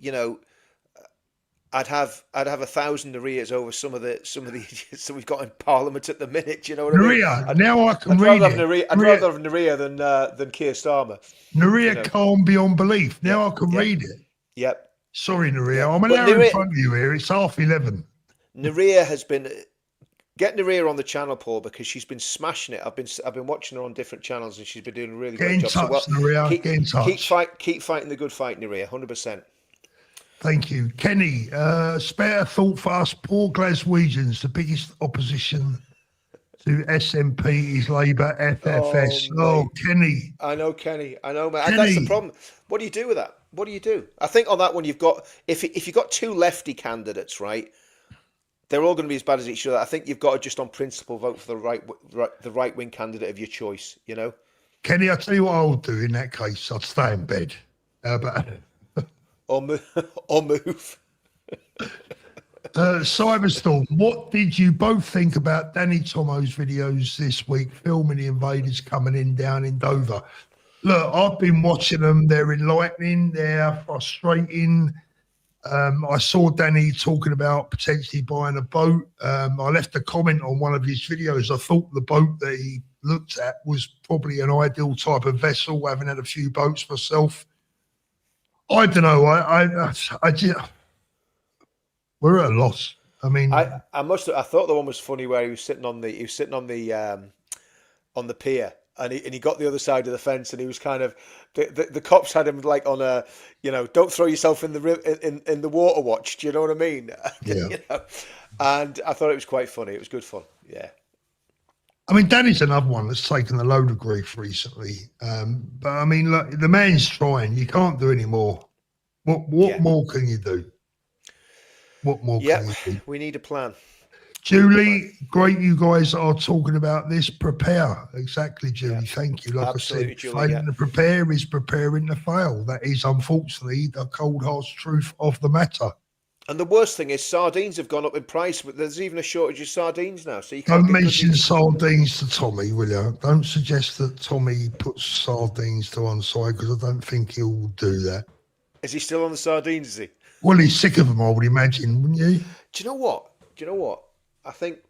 I'd have 1,000 Nurias over some of the idiots that we've got in Parliament at the minute. Do you know what I mean? Nuria, now I can read it. I'd rather have Nuria than Keir Starmer. Nuria, calm beyond belief. Now I can read it. Yep. Sorry, Nuria. I'm an hour in front of you here. It's 11:30. Naria has been get Naria on the channel, Paul, because she's been smashing it. I've been watching her on different channels, and she's been doing a really Get great in job. So touch, Naria. Get in touch. keep fighting the good fight, Naria. 100%. Thank you. Kenny, spare a thought for us poor Glaswegians. The biggest opposition to SNP is Labour FFS. Oh, Mate. Kenny. I know, Kenny. I know, mate. That's the Kenny. problem. What do you do with that? What do you do? I think on that one you've got if you've got two lefty candidates, right? They're all going to be as bad as each other. I think you've got to just on principle vote for the right wing candidate of your choice. You know. Kenny, I'll tell you what I'll do in that case. I'd stay in bed. But Or move. Cyberstorm, what did you both think about Danny Tomo's videos this week filming the invaders coming in down in Dover? Look, I've been watching them. They're enlightening. They're frustrating. I saw Danny talking about potentially buying a boat. I left a comment on one of his videos. I thought the boat that he looked at was probably an ideal type of vessel, having had a few boats myself. I don't know. I just, we're at a loss. I mean, I thought the one was funny where he was sitting on the pier, and he got the other side of the fence, and he was kind of the cops had him like on a, don't throw yourself in the water watch. Do you know what I mean? Yeah. And I thought it was quite funny. It was good fun. Yeah. I mean, Danny's another one that's taken a load of grief recently. But I mean, look, the man's trying. You can't do any more. What more can you do? What more can you do? We need a plan. Julie, great you guys are talking about this. Prepare. Exactly, Julie. Yeah. Thank you. Like Absolutely, I said, Julie, failing to prepare is preparing to fail. That is, unfortunately, the cold, hard truth of the matter. And the worst thing is sardines have gone up in price, but there's even a shortage of sardines now. So you can't Don't mention sardines to Tommy, will you? Don't suggest that Tommy puts sardines to one side, because I don't think he'll do that. Is he still on the sardines, is he? Well, he's sick of them, I would imagine, wouldn't you? Do you know what? I think,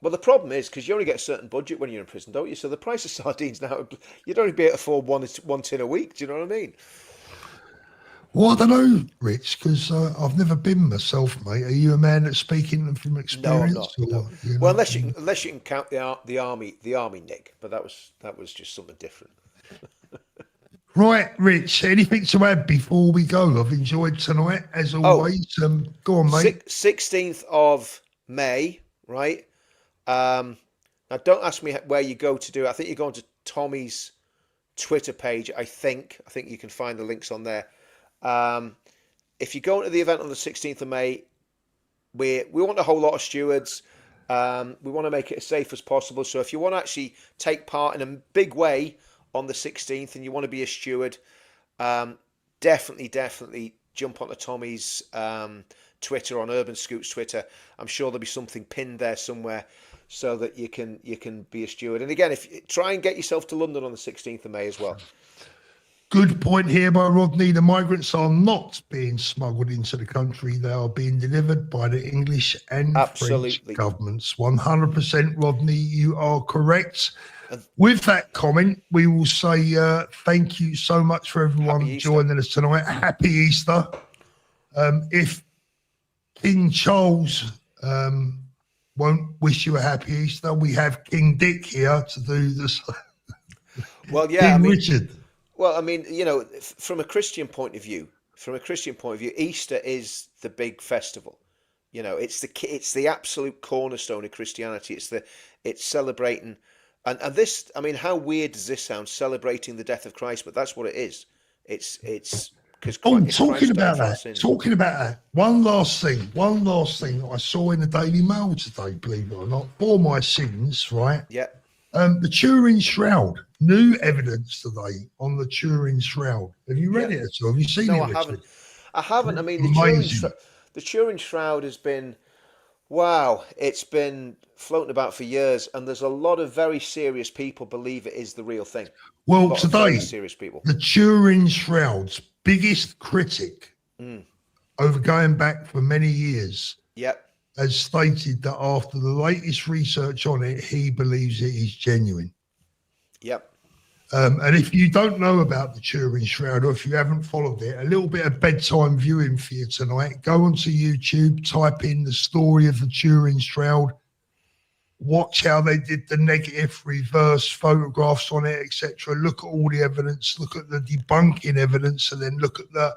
well, the problem is, because you only get a certain budget when you're in prison, don't you? So the price of sardines now, you'd only be able to afford one tin a week. Do you know what I mean? Well, I don't know, Rich, because I've never been myself, mate. Are you a man that's speaking from experience? No, I'm not. No. Well, unless you can count the army, Nick. But that was just something different. Right, Rich. Anything to add before we go? I've enjoyed tonight as always. Go on, mate. 16th of May, right? Now, don't ask me where you go to do it. I think you're going to Tommy's Twitter page. I think you can find the links on there. If you're going to the event on the 16th of May, we want a whole lot of stewards. We want to make it as safe as possible. So if you want to actually take part in a big way on the 16th and you want to be a steward, definitely jump onto Tommy's Twitter, on Urban Scoot's Twitter. I'm sure there'll be something pinned there somewhere so that you can be a steward. And again, try and get yourself to London on the 16th of May as well. Good point here by Rodney. The migrants are not being smuggled into the country. They are being delivered by the English and French governments. 100%, Rodney, you are correct. With that comment, we will say thank you so much for everyone joining us tonight. Happy Easter. If King Charles won't wish you a happy Easter, we have King Dick here to do this. Well, yeah, King Richard. Well, I mean, from a Christian point of view, Easter is the big festival. It's the absolute cornerstone of Christianity. It's celebrating, and this. I mean, how weird does this sound? Celebrating the death of Christ, but that's what it is. It's because talking about that. One last thing I saw in the Daily Mail today. Believe it or not, for my sins, right? Yeah. The Turin Shroud. New evidence today on the Turin Shroud. Have you read it at all? Have you seen it? No, I haven't. I mean, the Turin Shroud has been, wow, it's been floating about for years, and there's a lot of very serious people believe it is the real thing. Well, today, serious people. The Turin Shroud's biggest critic, over going back for many years, has stated that after the latest research on it, he believes it is genuine. Yep. And if you don't know about the Turin Shroud, or if you haven't followed it, a little bit of bedtime viewing for you tonight. Go onto YouTube, type in the story of the Turin Shroud, watch how they did the negative reverse photographs on it, etc. Look at all the evidence, look at the debunking evidence, and then look at the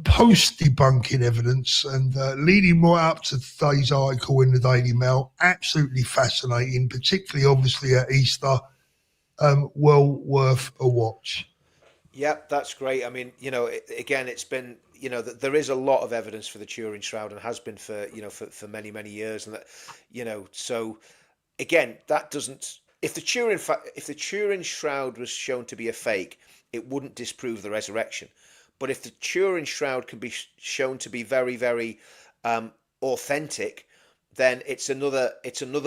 post debunking evidence, and leading right up to today's article in the Daily Mail. Absolutely fascinating, particularly obviously at Easter. Well worth a watch. Yep, that's great. I mean, again, it's been, there is a lot of evidence for the Turin Shroud, and has been for, for many, many years. And that, so again, that doesn't, if the Turin Shroud was shown to be a fake, it wouldn't disprove the resurrection. But if the Turin Shroud can be shown to be very, very authentic, then it's another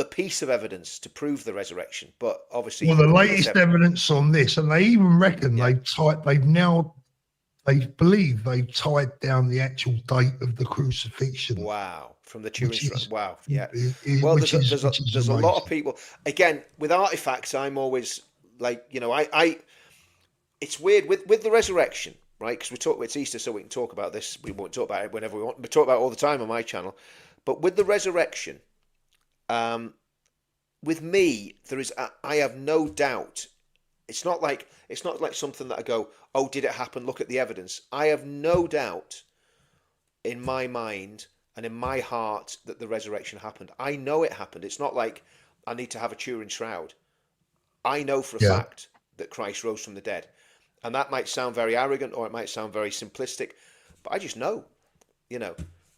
piece of evidence to prove the resurrection. But obviously, well, the latest evidence on this, and they even reckon they believe they've tied down the actual date of the crucifixion. Wow, from the Turin Shroud. Wow, yeah. Well, there's a lot of people. Again, with artifacts, I'm always like, it's weird with the resurrection, right? Because it's Easter, so we can talk about this. We won't talk about it whenever we want. We talk about it all the time on my channel. But with the resurrection, with me, I have no doubt. It's not like something that I go, oh, did it happen? Look at the evidence. I have no doubt in my mind and in my heart that the resurrection happened. I know it happened. It's not like I need to have a Turin Shroud. I know for a fact that Christ rose from the dead. And that might sound very arrogant, or it might sound very simplistic, but I just know,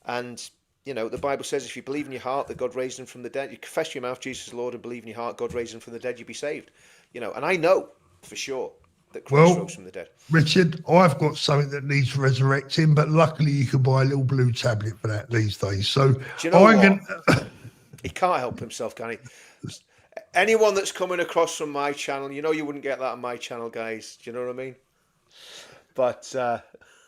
and the Bible says if you believe in your heart that God raised him from the dead, you confess your mouth Jesus is Lord, and believe in your heart God raised him from the dead, you'll be saved. And I know for sure that Christ rose from the dead. Richard, I've got something that needs resurrecting, but luckily you can buy a little blue tablet for that these days. So do you know what? He can't help himself, can he? Anyone that's coming across from my channel, you wouldn't get that on my channel, guys. Do you know what I mean? But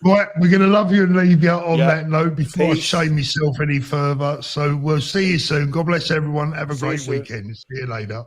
right, we're going to love you and leave you on that note before I shame myself any further. So we'll see you soon. God bless everyone. Have a great weekend. See you later.